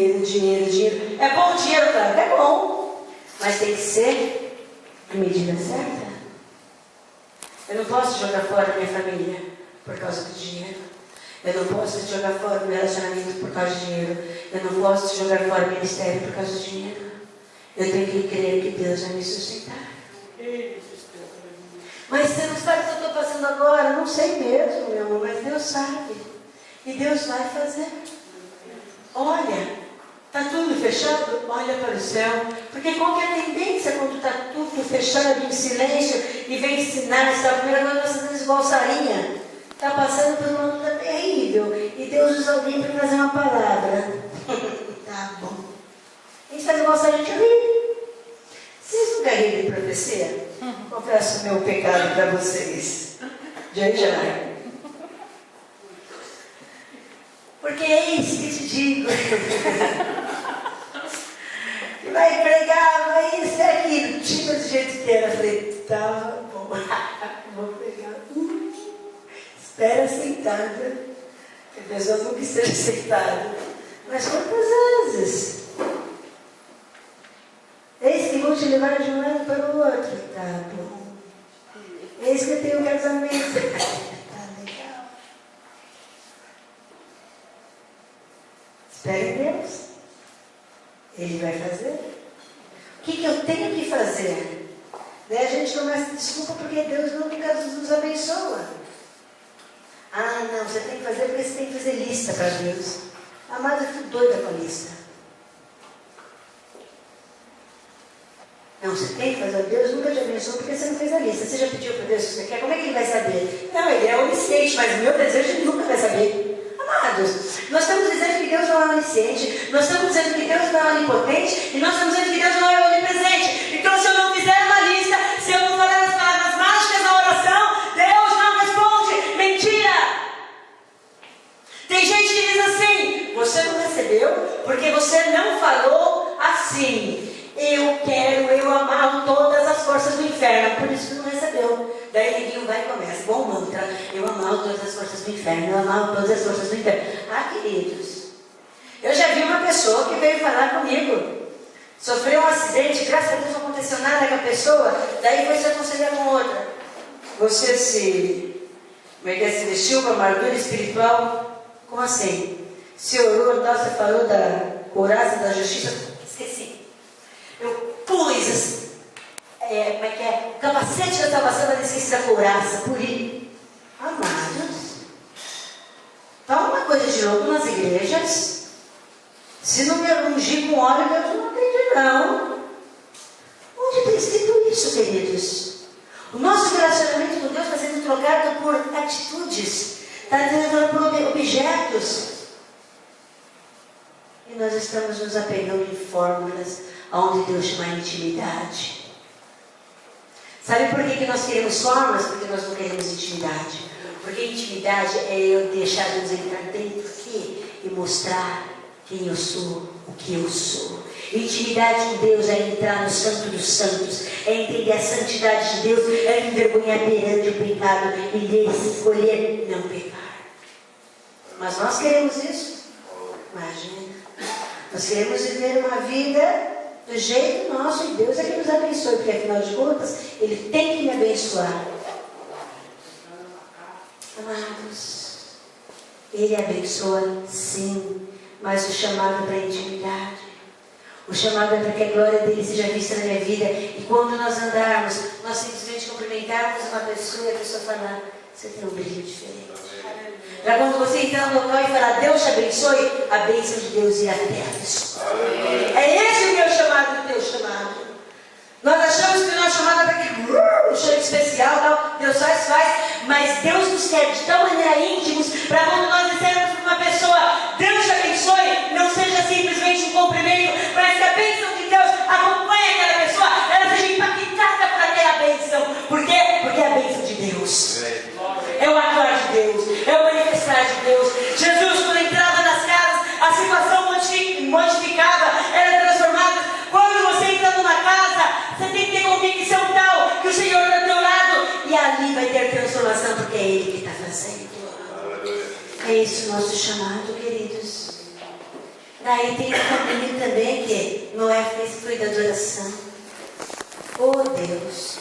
que ser a medida certa. Eu não posso jogar fora a minha família por causa do dinheiro. Eu não posso jogar fora o meu relacionamento por causa do dinheiro. Eu não posso jogar fora o ministério por causa do dinheiro. Eu tenho que crer que Deus vai me sustentar. Mas você não sabe o que eu estou passando agora? Não sei mesmo, meu amor, mas Deus sabe. E Deus vai fazer. Olha, está tudo fechado? Olha para o céu. Porque qual que é a tendência quando está tudo fechado, em silêncio, e vem sinais? A primeira coisa nós fazemos igual sarinha. Está passando por uma luta terrível. E Deus usa alguém para trazer uma palavra. Tá bom. A gente faz igual sarinha, a gente ri. Vocês nunca riram de profecia? Confesso o meu pecado para vocês. Já. Porque é isso que te digo. Vai pregar, vai isso e aquilo. Tipo do jeito que era. Falei, tá bom. Vou pegar. Espera sentada. Que a pessoa nunca esteja sentada. Mas quantas vezes? Eis que vou te levar de um lado para o outro. Tá bom. Eis que eu tenho um casamento. Tá legal. Espere em Deus. Ele vai fazer. O que eu tenho que fazer? Daí a gente começa, desculpa, porque Deus nunca nos abençoa. Ah, não, você tem que fazer porque você tem que fazer lista para Deus. Amado, eu fico doida com a lista. Não, você tem que fazer. Deus nunca te abençoou porque você não fez a lista. Você já pediu para Deus o que você quer? Como é que Ele vai saber? Não, Ele é onisciente, mas o meu desejo Ele nunca vai saber. Amados, nós estamos dizendo que Deus não é onisciente, nós estamos dizendo que Deus não é onipotente, e nós estamos dizendo que Deus não é onipresente. Então, se eu não fizer uma lista, se eu não falar as palavras mágicas na oração, Deus não responde. Mentira! Tem gente que diz assim: você não recebeu porque você não falou assim. Eu amar todas as forças do inferno, por isso que não recebeu. Daí ninguém vai e começa, bom mantra, eu amar todas as forças do inferno, eu amar todas as forças do inferno. Ah, queridos, eu já vi uma pessoa que veio falar comigo, sofreu um acidente, graças a Deus não aconteceu nada com a pessoa, daí foi se aconselhar com outra. Você se vestiu com amargura espiritual? Como assim? Se orou, então você falou da couraça da justiça? Esqueci. Eu pus o capacete da salvação da desciência da couraça por ir. Amados, está uma coisa de louco nas igrejas. Se não me ungir com óleo, Deus não atende, não. Onde tem escrito isso, queridos? O nosso relacionamento com Deus está sendo trocado por atitudes, está sendo trocado por objetos. E nós estamos nos apegando em fórmulas onde Deus chama intimidade. Sabe por que nós queremos fórmulas? Porque nós não queremos intimidade. Porque intimidade é eu deixar Deus entrar dentro aqui e mostrar quem eu sou, o que eu sou. Intimidade com Deus é entrar no santo dos santos, é entender a santidade de Deus, é me envergonhar perante o pecado e escolher não pecar. Mas nós queremos isso? Imagina. Nós queremos viver uma vida do jeito nosso, e Deus é que nos abençoe, porque afinal de contas, Ele tem que me abençoar. Amados, Ele abençoa sim, mas o chamado para a intimidade, o chamado é para que a glória dele seja vista na minha vida, e quando nós andarmos, nós simplesmente cumprimentarmos uma pessoa e a pessoa falar: você tem um brilho diferente. Para quando você entrar no local e falar: Deus te abençoe, a bênção de Deus irá até a pessoa. É esse o meu chamado, o teu chamado. Nós achamos que o nosso chamado é para que um cheiro especial, tal. Deus faz, mas Deus nos quer de tal maneira íntimos, para quando nós dissermos para uma pessoa: Deus te abençoe, não seja simplesmente um cumprimento, mas que a bênção de Deus acompanhe aquela pessoa, ela seja impactada por aquela bênção. Por quê? Porque é a bênção de Deus. É o atuar de Deus, é o manifestar de Deus. Jesus, quando entrava nas casas, a situação modificava, era transformada. Quando você entra numa casa, você tem que ter convicção tal que o Senhor está do teu lado, e ali vai ter transformação, porque é Ele que está fazendo. É isso o nosso chamado, queridos. Daí tem um caminho também que Noé fez, foi da adoração. Oh Deus,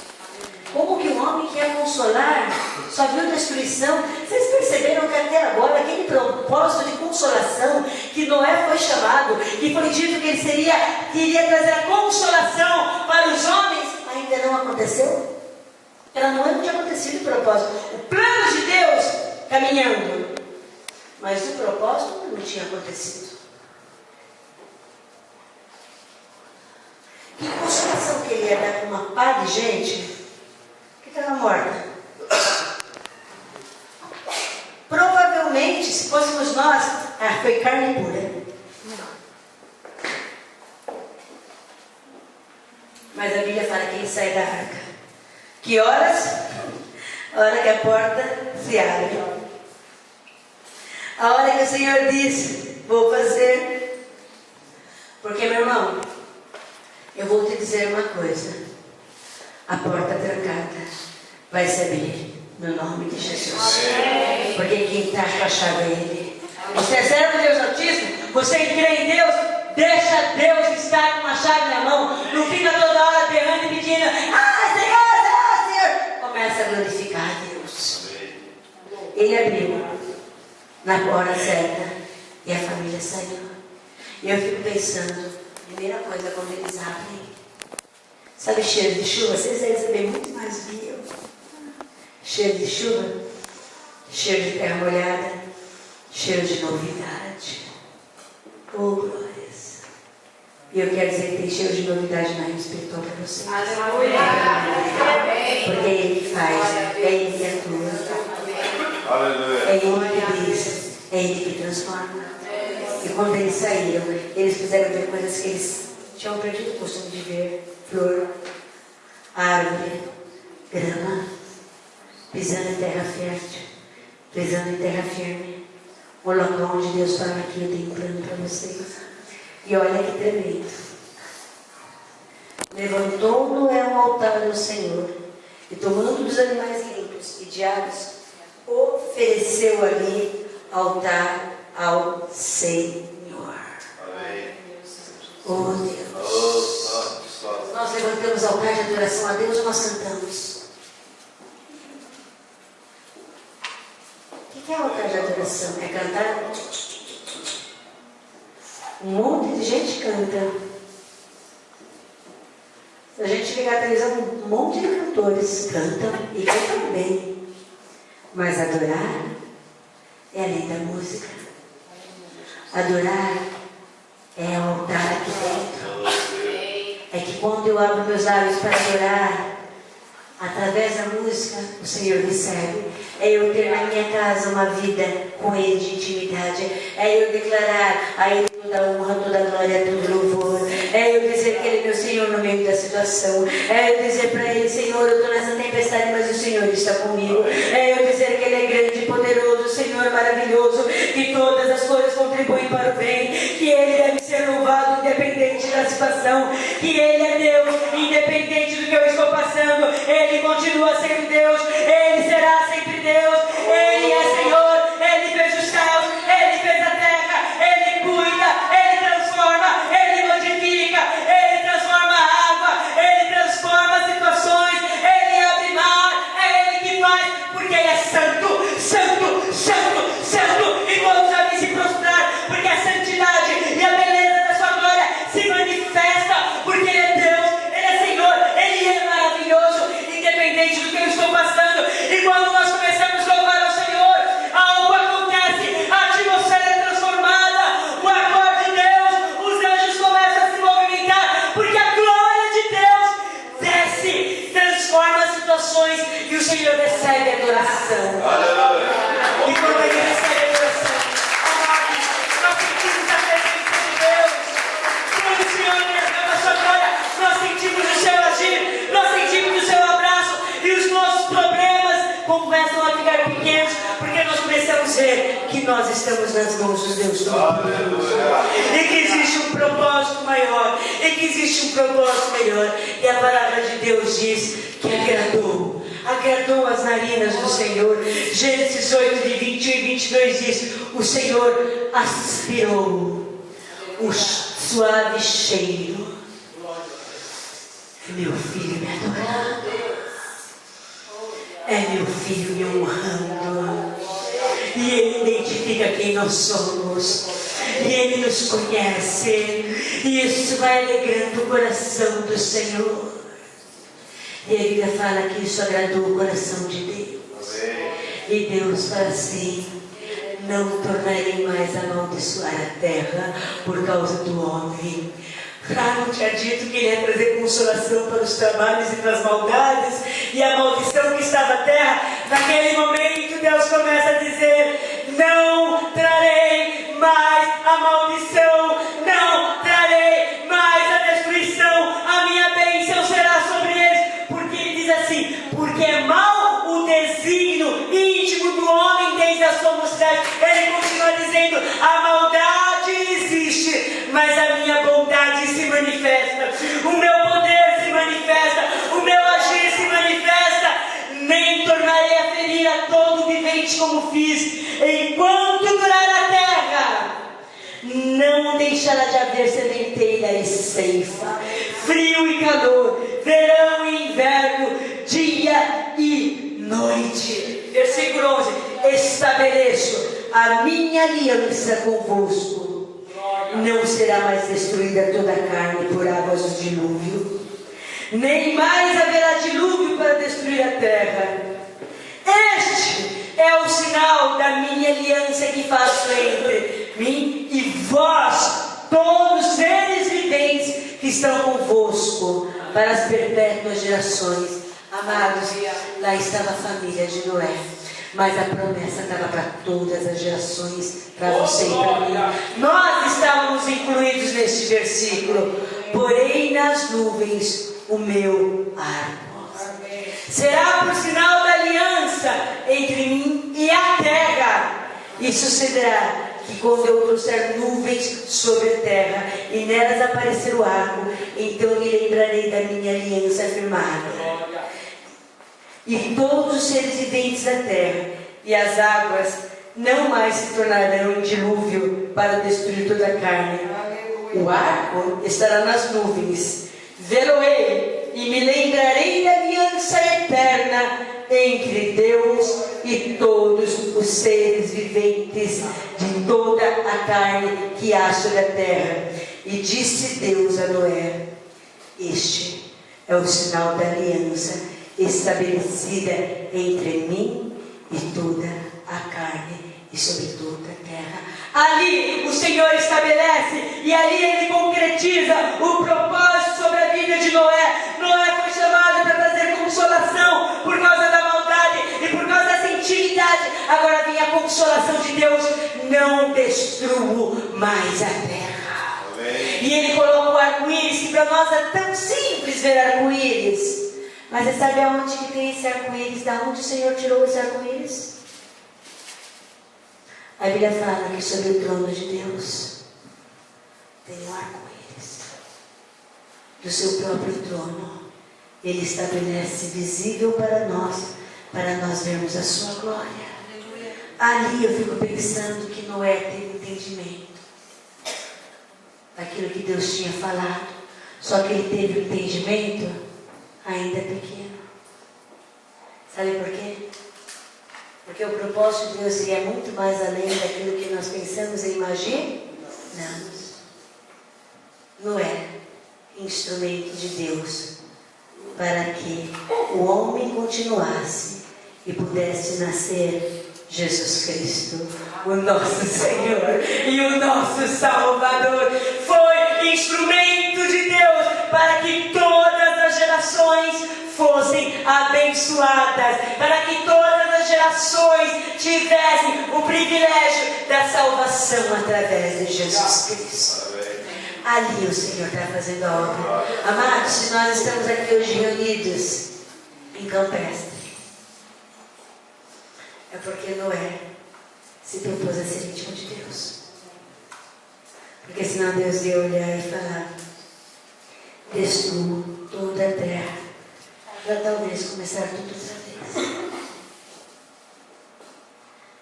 como que um homem que ia consolar só viu destruição? Vocês perceberam que até agora aquele propósito de consolação que Noé foi chamado, que foi dito que ele iria trazer a consolação para os homens, ainda não aconteceu? Para Noé não tinha acontecido o propósito. O plano de Deus caminhando, mas o propósito não tinha acontecido. Que consolação que ele ia dar para uma pá de gente que estava morta? Provavelmente, se fôssemos nós, foi carne pura. Mas a Bíblia fala que ele sai da arca. Que horas? A hora que a porta se abre. A hora que o Senhor diz, vou fazer. Porque, meu irmão, eu vou te dizer uma coisa. A porta trancada vai se abrir no nome de Jesus. Porque quem está com a chave é Ele. Você é servo de Deus Altíssimo? Você crê em Deus? Deixa Deus estar com a chave na mão. Não fica toda hora berrando e pedindo. Senhor! Começa a glorificar a Deus. Ele abriu na hora certa e a família saiu. E eu fico pensando, primeira coisa quando eles abrem, sabe cheiro de chuva? Vocês vão receber muito mais do que eu. Cheiro de chuva, cheiro de terra molhada, cheiro de novidade. Oh, glórias. E eu quero dizer que tem cheiro de novidade na espiritual para vocês. Porque é Ele que faz, é Ele que atua. É Ele que diz, é Ele que transforma. E quando eles saíram, eles fizeram ver coisas que eles tinham perdido o costume de ver. Flor, árvore, grama, pisando em terra fértil, pisando em terra firme. O local onde Deus fala que eu tenho um plano para vocês. E olha que tremendo. Levantou Noé um altar ao Senhor, e tomando dos animais limpos e diários, ofereceu ali altar ao Senhor. Oh Deus. Nós levantamos altar de adoração a Deus ou nós cantamos? O que é altar de adoração? É cantar? Um monte de gente canta. Se a gente ligar a televisão, um monte de cantores cantam e cantam bem. Mas adorar é além da música. Adorar é o altar aqui dentro. É que quando eu abro meus lábios para adorar, através da música, o Senhor recebe. É eu ter na minha casa uma vida com Ele de intimidade. É eu declarar a Ele toda a honra, toda a glória, todo louvor. É eu dizer que Ele é meu Senhor no meio da situação. É eu dizer para Ele, Senhor, eu estou nessa tempestade, mas o Senhor está comigo. É eu dizer que Ele é grande e poderoso, Senhor maravilhoso, que todas as coisas contribuem para o bem, que Ele deve ser louvado independente da situação, que Ele é Deus, independente do que eu estou passando. Ele continua sendo Deus, Ele será sempre Deus. Ele é Senhor, Ele fez os céus, Ele fez a terra, Ele cuida, Ele transforma, Ele modifica, Ele transforma a água, Ele transforma situações, Ele abre mar, é Ele que faz, porque Ele é santo, santo, santo, santo, e todos devem se prostrar, porque a santidade e a beleza da sua glória se manifesta, porque Ele é Deus, Ele é Senhor, Ele é maravilhoso, independente do que eu estou passando. E quando nós começamos a louvar ao Senhor, algo acontece, a atmosfera é transformada, o acorde de Deus, os anjos começam a se movimentar, porque a glória de Deus desce, transforma as situações, e o Senhor recebe a adoração. Aleluia. E quando Ele recebe a adoração, amados, nós sentimos a presença de Deus. Quando o Senhor derrama a sua glória, nós sentimos o seu agir, nós sentimos o seu abraço, e os nossos problemas começam a ficar pequenos, porque nós começamos a ver que nós estamos nas mãos de Deus Todo-Poderoso, e que existe um propósito maior, e que existe um propósito melhor. E a palavra de Deus diz que agradou as narinas do Senhor. Gênesis 8, de 21 e 22 diz: o Senhor aspirou o suave cheiro É meu filho me adorando. É meu filho me honrando. E Ele identifica quem nós somos. E Ele nos conhece. E isso vai alegrando o coração do Senhor. E a Bíblia fala que isso agradou o coração de Deus. E Deus fala assim: não tornarei mais a amaldiçoar a terra por causa do homem. Não tinha dito que Ele ia trazer consolação para os trabalhos e para as maldades e a maldição que estava a terra. Naquele momento Deus começa a dizer: não trarei mais a maldição, não trarei mais a destruição, a minha bênção será sobre eles. Porque Ele diz assim: porque é mau o desígnio íntimo do homem desde a sua mocidade. Ele continua dizendo: a maldade existe, mas a minha bondade se manifesta, o meu poder se manifesta, o meu agir se manifesta. Nem tornarei a ferir a todo vivente como fiz, enquanto durar a terra. Não deixará de haver sementeira e ceifa, frio e calor, verão e inverno, dia e noite. Versículo 11: estabeleço a minha aliança convosco. Não será mais destruída toda a carne por águas do dilúvio, nem mais haverá dilúvio para destruir a terra. Este é o sinal da minha aliança que faço entre mim e vós, todos os seres viventes que estão convosco, para as perpétuas gerações. Amados, lá estava a família de Noé, mas a promessa estava para todas as gerações, para você e para mim. Nós estávamos incluídos neste versículo. Porém nas nuvens o meu arco. Será por sinal da aliança entre mim e a terra. E sucederá que quando eu trouxer nuvens sobre a terra e nelas aparecer o arco, então me lembrarei da minha aliança firmada. E todos os seres viventes da terra e as águas não mais se tornarão em dilúvio para destruir toda a carne. O arco estará nas nuvens. Vê-lo-ei e me lembrarei da aliança eterna entre Deus e todos os seres viventes de toda a carne que há sobre a terra. E disse Deus a Noé: este é o sinal da aliança estabelecida entre mim e toda a carne e sobre toda a terra. Ali o Senhor estabelece e ali Ele concretiza o propósito sobre a vida de Noé. Noé foi chamado para trazer consolação por causa da maldade e por causa dessa intimidade. Agora vem a consolação de Deus: não destruo mais a terra. Amém. E Ele coloca o arco-íris, que para nós é tão simples ver arco-íris. Mas você sabe aonde que tem esse arco-íris? Da onde o Senhor tirou esse arco-íris? A Bíblia fala que sobre o trono de Deus tem um arco-íris. Do seu próprio trono Ele estabelece visível para nós vermos a sua glória. Ali eu fico pensando que Noé teve entendimento daquilo que Deus tinha falado. Só que ele teve um entendimento ainda pequeno. Sabe por quê? Porque o propósito de Deus é muito mais além daquilo que nós pensamos e imaginamos. Noé, instrumento de Deus, para que o homem continuasse e pudesse nascer Jesus Cristo, o nosso Senhor e o nosso Salvador. Foi instrumento de Deus para que todas as gerações fossem abençoadas, para que todas as gerações tivessem o privilégio da salvação através de Jesus Cristo. Ali o Senhor está fazendo a obra. Amados, se nós estamos aqui hoje reunidos em Campestre, é porque Noé se propôs a ser íntimo de Deus. Porque senão Deus ia olhar e falar: destruo toda a terra, para talvez começar tudo outra vez.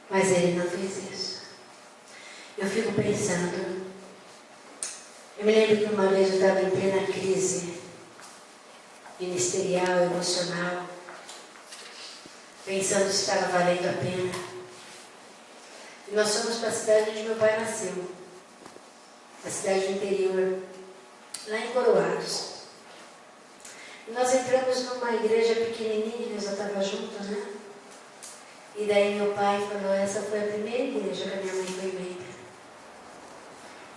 Mas Ele não fez isso. Eu fico pensando, eu me lembro que uma vez eu estava em plena crise ministerial, emocional, pensando se estava valendo a pena. E nós fomos para a cidade onde meu pai nasceu, a cidade do interior, lá em Coroados. E nós entramos numa igreja pequenininha, eu já estava junto, né? E daí meu pai falou, essa foi a primeira igreja que a minha mãe foi membro.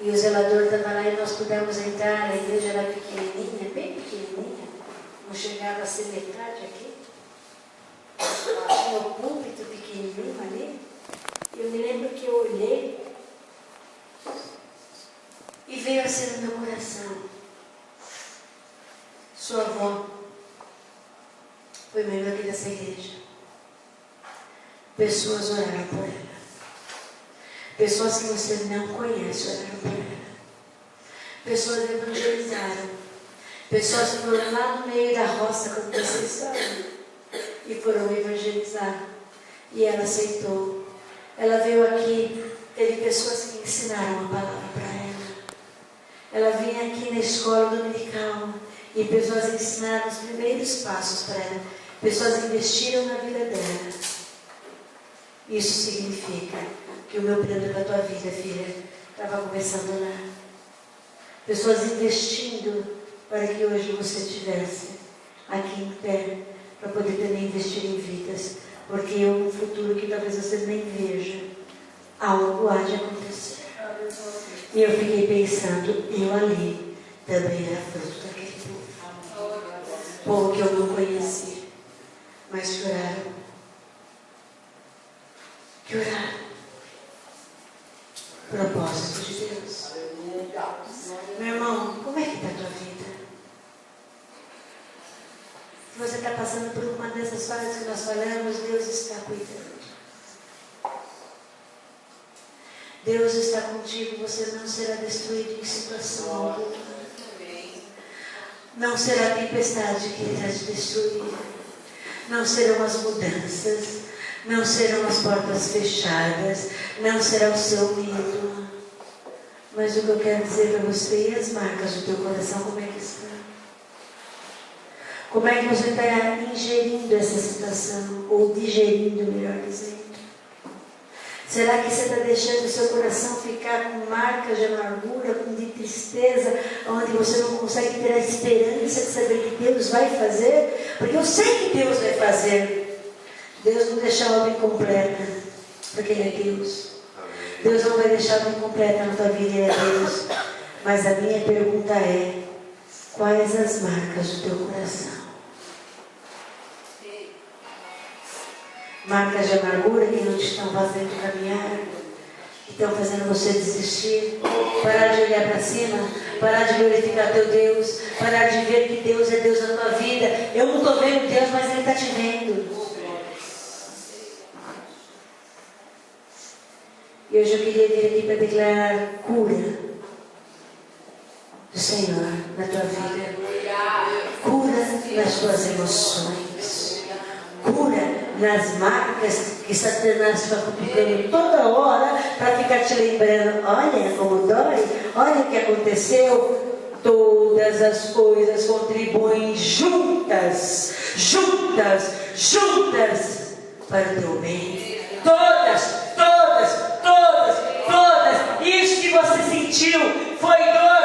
E o zelador estava lá e nós pudemos entrar, a igreja era pequenininha, bem pequenininha, não chegava a ser metade aqui. Tinha o púlpito pequenininho ali. E eu me lembro que eu olhei e veio assim no meu coração. Sua avó foi membro aqui dessa igreja. Pessoas oraram por ela. Pessoas que você não conhece oraram por ela. Pessoas evangelizaram. Pessoas que foram lá no meio da roça, como vocês sabem, e foram evangelizar. E ela aceitou. Ela veio aqui, teve pessoas que ensinaram a palavra para ela. Ela vinha aqui na escola dominical e pessoas ensinaram os primeiros passos para ela. Pessoas investiram na vida dela. Isso significa que o meu plano para a tua vida, filha, estava começando lá. Pessoas investindo para que hoje você estivesse aqui em pé, para poder também investir em vidas. Porque eu, no futuro que talvez você nem veja, algo há de acontecer. E eu fiquei pensando, eu ali também era fruto daquele povo. Povo que eu não conhecia, mas que oraram. Que oraram. Propósito de Deus. Meu irmão, como é que está a tua vida? Se você está passando por uma dessas fases que nós falamos, Deus está cuidando. Deus está contigo, você não será destruído em situação alguma. Não será a tempestade que irá te destruir. Não serão as mudanças. Não serão as portas fechadas. Não será o seu medo. Mas o que eu quero dizer para você, e as marcas do teu coração, como é que estão? Como é que você está ingerindo essa situação? Ou digerindo, melhor dizendo? Será que você está deixando o seu coração ficar com marcas de amargura, com de tristeza, onde você não consegue ter a esperança de saber que Deus vai fazer? Porque eu sei que Deus vai fazer. Deus não deixa a obra incompleta, porque Ele é Deus. Deus não vai deixar a obra incompleta na tua vida, Ele é Deus. Mas a minha pergunta é, quais as marcas do teu coração? Marcas de amargura que não te estão fazendo caminhar, que estão fazendo você desistir, parar de olhar para cima, parar de glorificar teu Deus, parar de ver que Deus é Deus na tua vida. Eu não estou vendo Deus, mas Ele está te vendo. E hoje eu queria vir aqui para declarar cura do Senhor na tua vida, cura nas tuas emoções, cura nas marcas que Satanás está cutucando toda hora para ficar te lembrando, olha como dói, olha o que aconteceu. Todas as coisas contribuem juntas para o teu bem. Todas. Isso que você sentiu foi dor,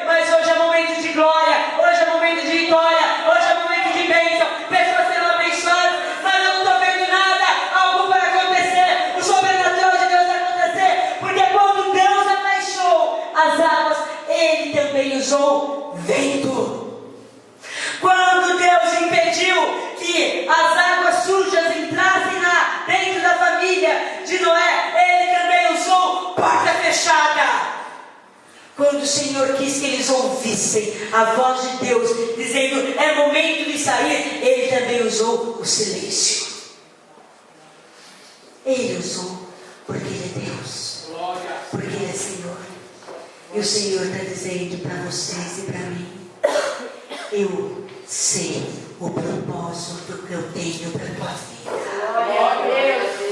mas hoje é momento de glória, hoje é momento de vitória, hoje é momento de bênção. Pessoas serão abençoadas, mas eu não estou vendo nada. Algo vai acontecer, o sobrenatural de Deus vai acontecer, porque quando Deus abaixou as águas, Ele também usou vento. Quando Deus impediu que as águas sujas entrassem dentro da família de Noé, Ele também usou porta fechada. Quando o Senhor quis que eles ouvissem a voz de Deus dizendo, é momento de sair, Ele também usou o silêncio. Ele usou, porque Ele é Deus, porque Ele é Senhor. E o Senhor está dizendo para vocês e para mim, eu sei o propósito que eu tenho para a tua vida.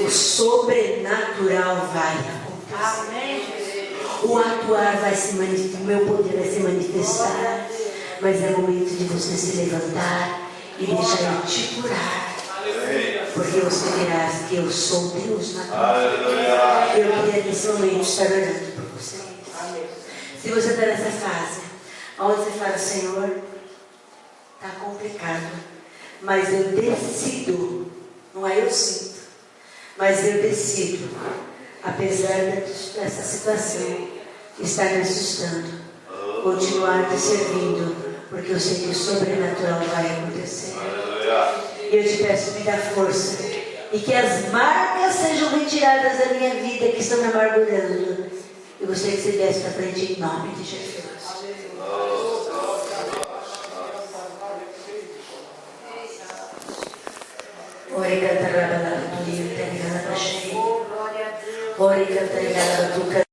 O sobrenatural vai acontecer. O atuar vai se manifestar, o meu poder vai se manifestar. Mas é momento de você se levantar e deixar Ele te curar. Porque você verá que eu sou Deus na tua vida. Eu queria nesse momento estar orando por vocês. Se você está nessa fase, onde você fala, Senhor, está complicado, mas eu decido, não é eu sinto, mas eu decido, apesar dessa situação estar me assustando, continuar te servindo, porque eu sei que o sobrenatural vai acontecer. E eu te peço, me dá força, e que as marcas sejam retiradas da minha vida que estão me amargurando. Eu gostaria que você viesse para frente em nome de Jesus. Ore cantará balada do livro, terminada para cheio. Ore cantará balada do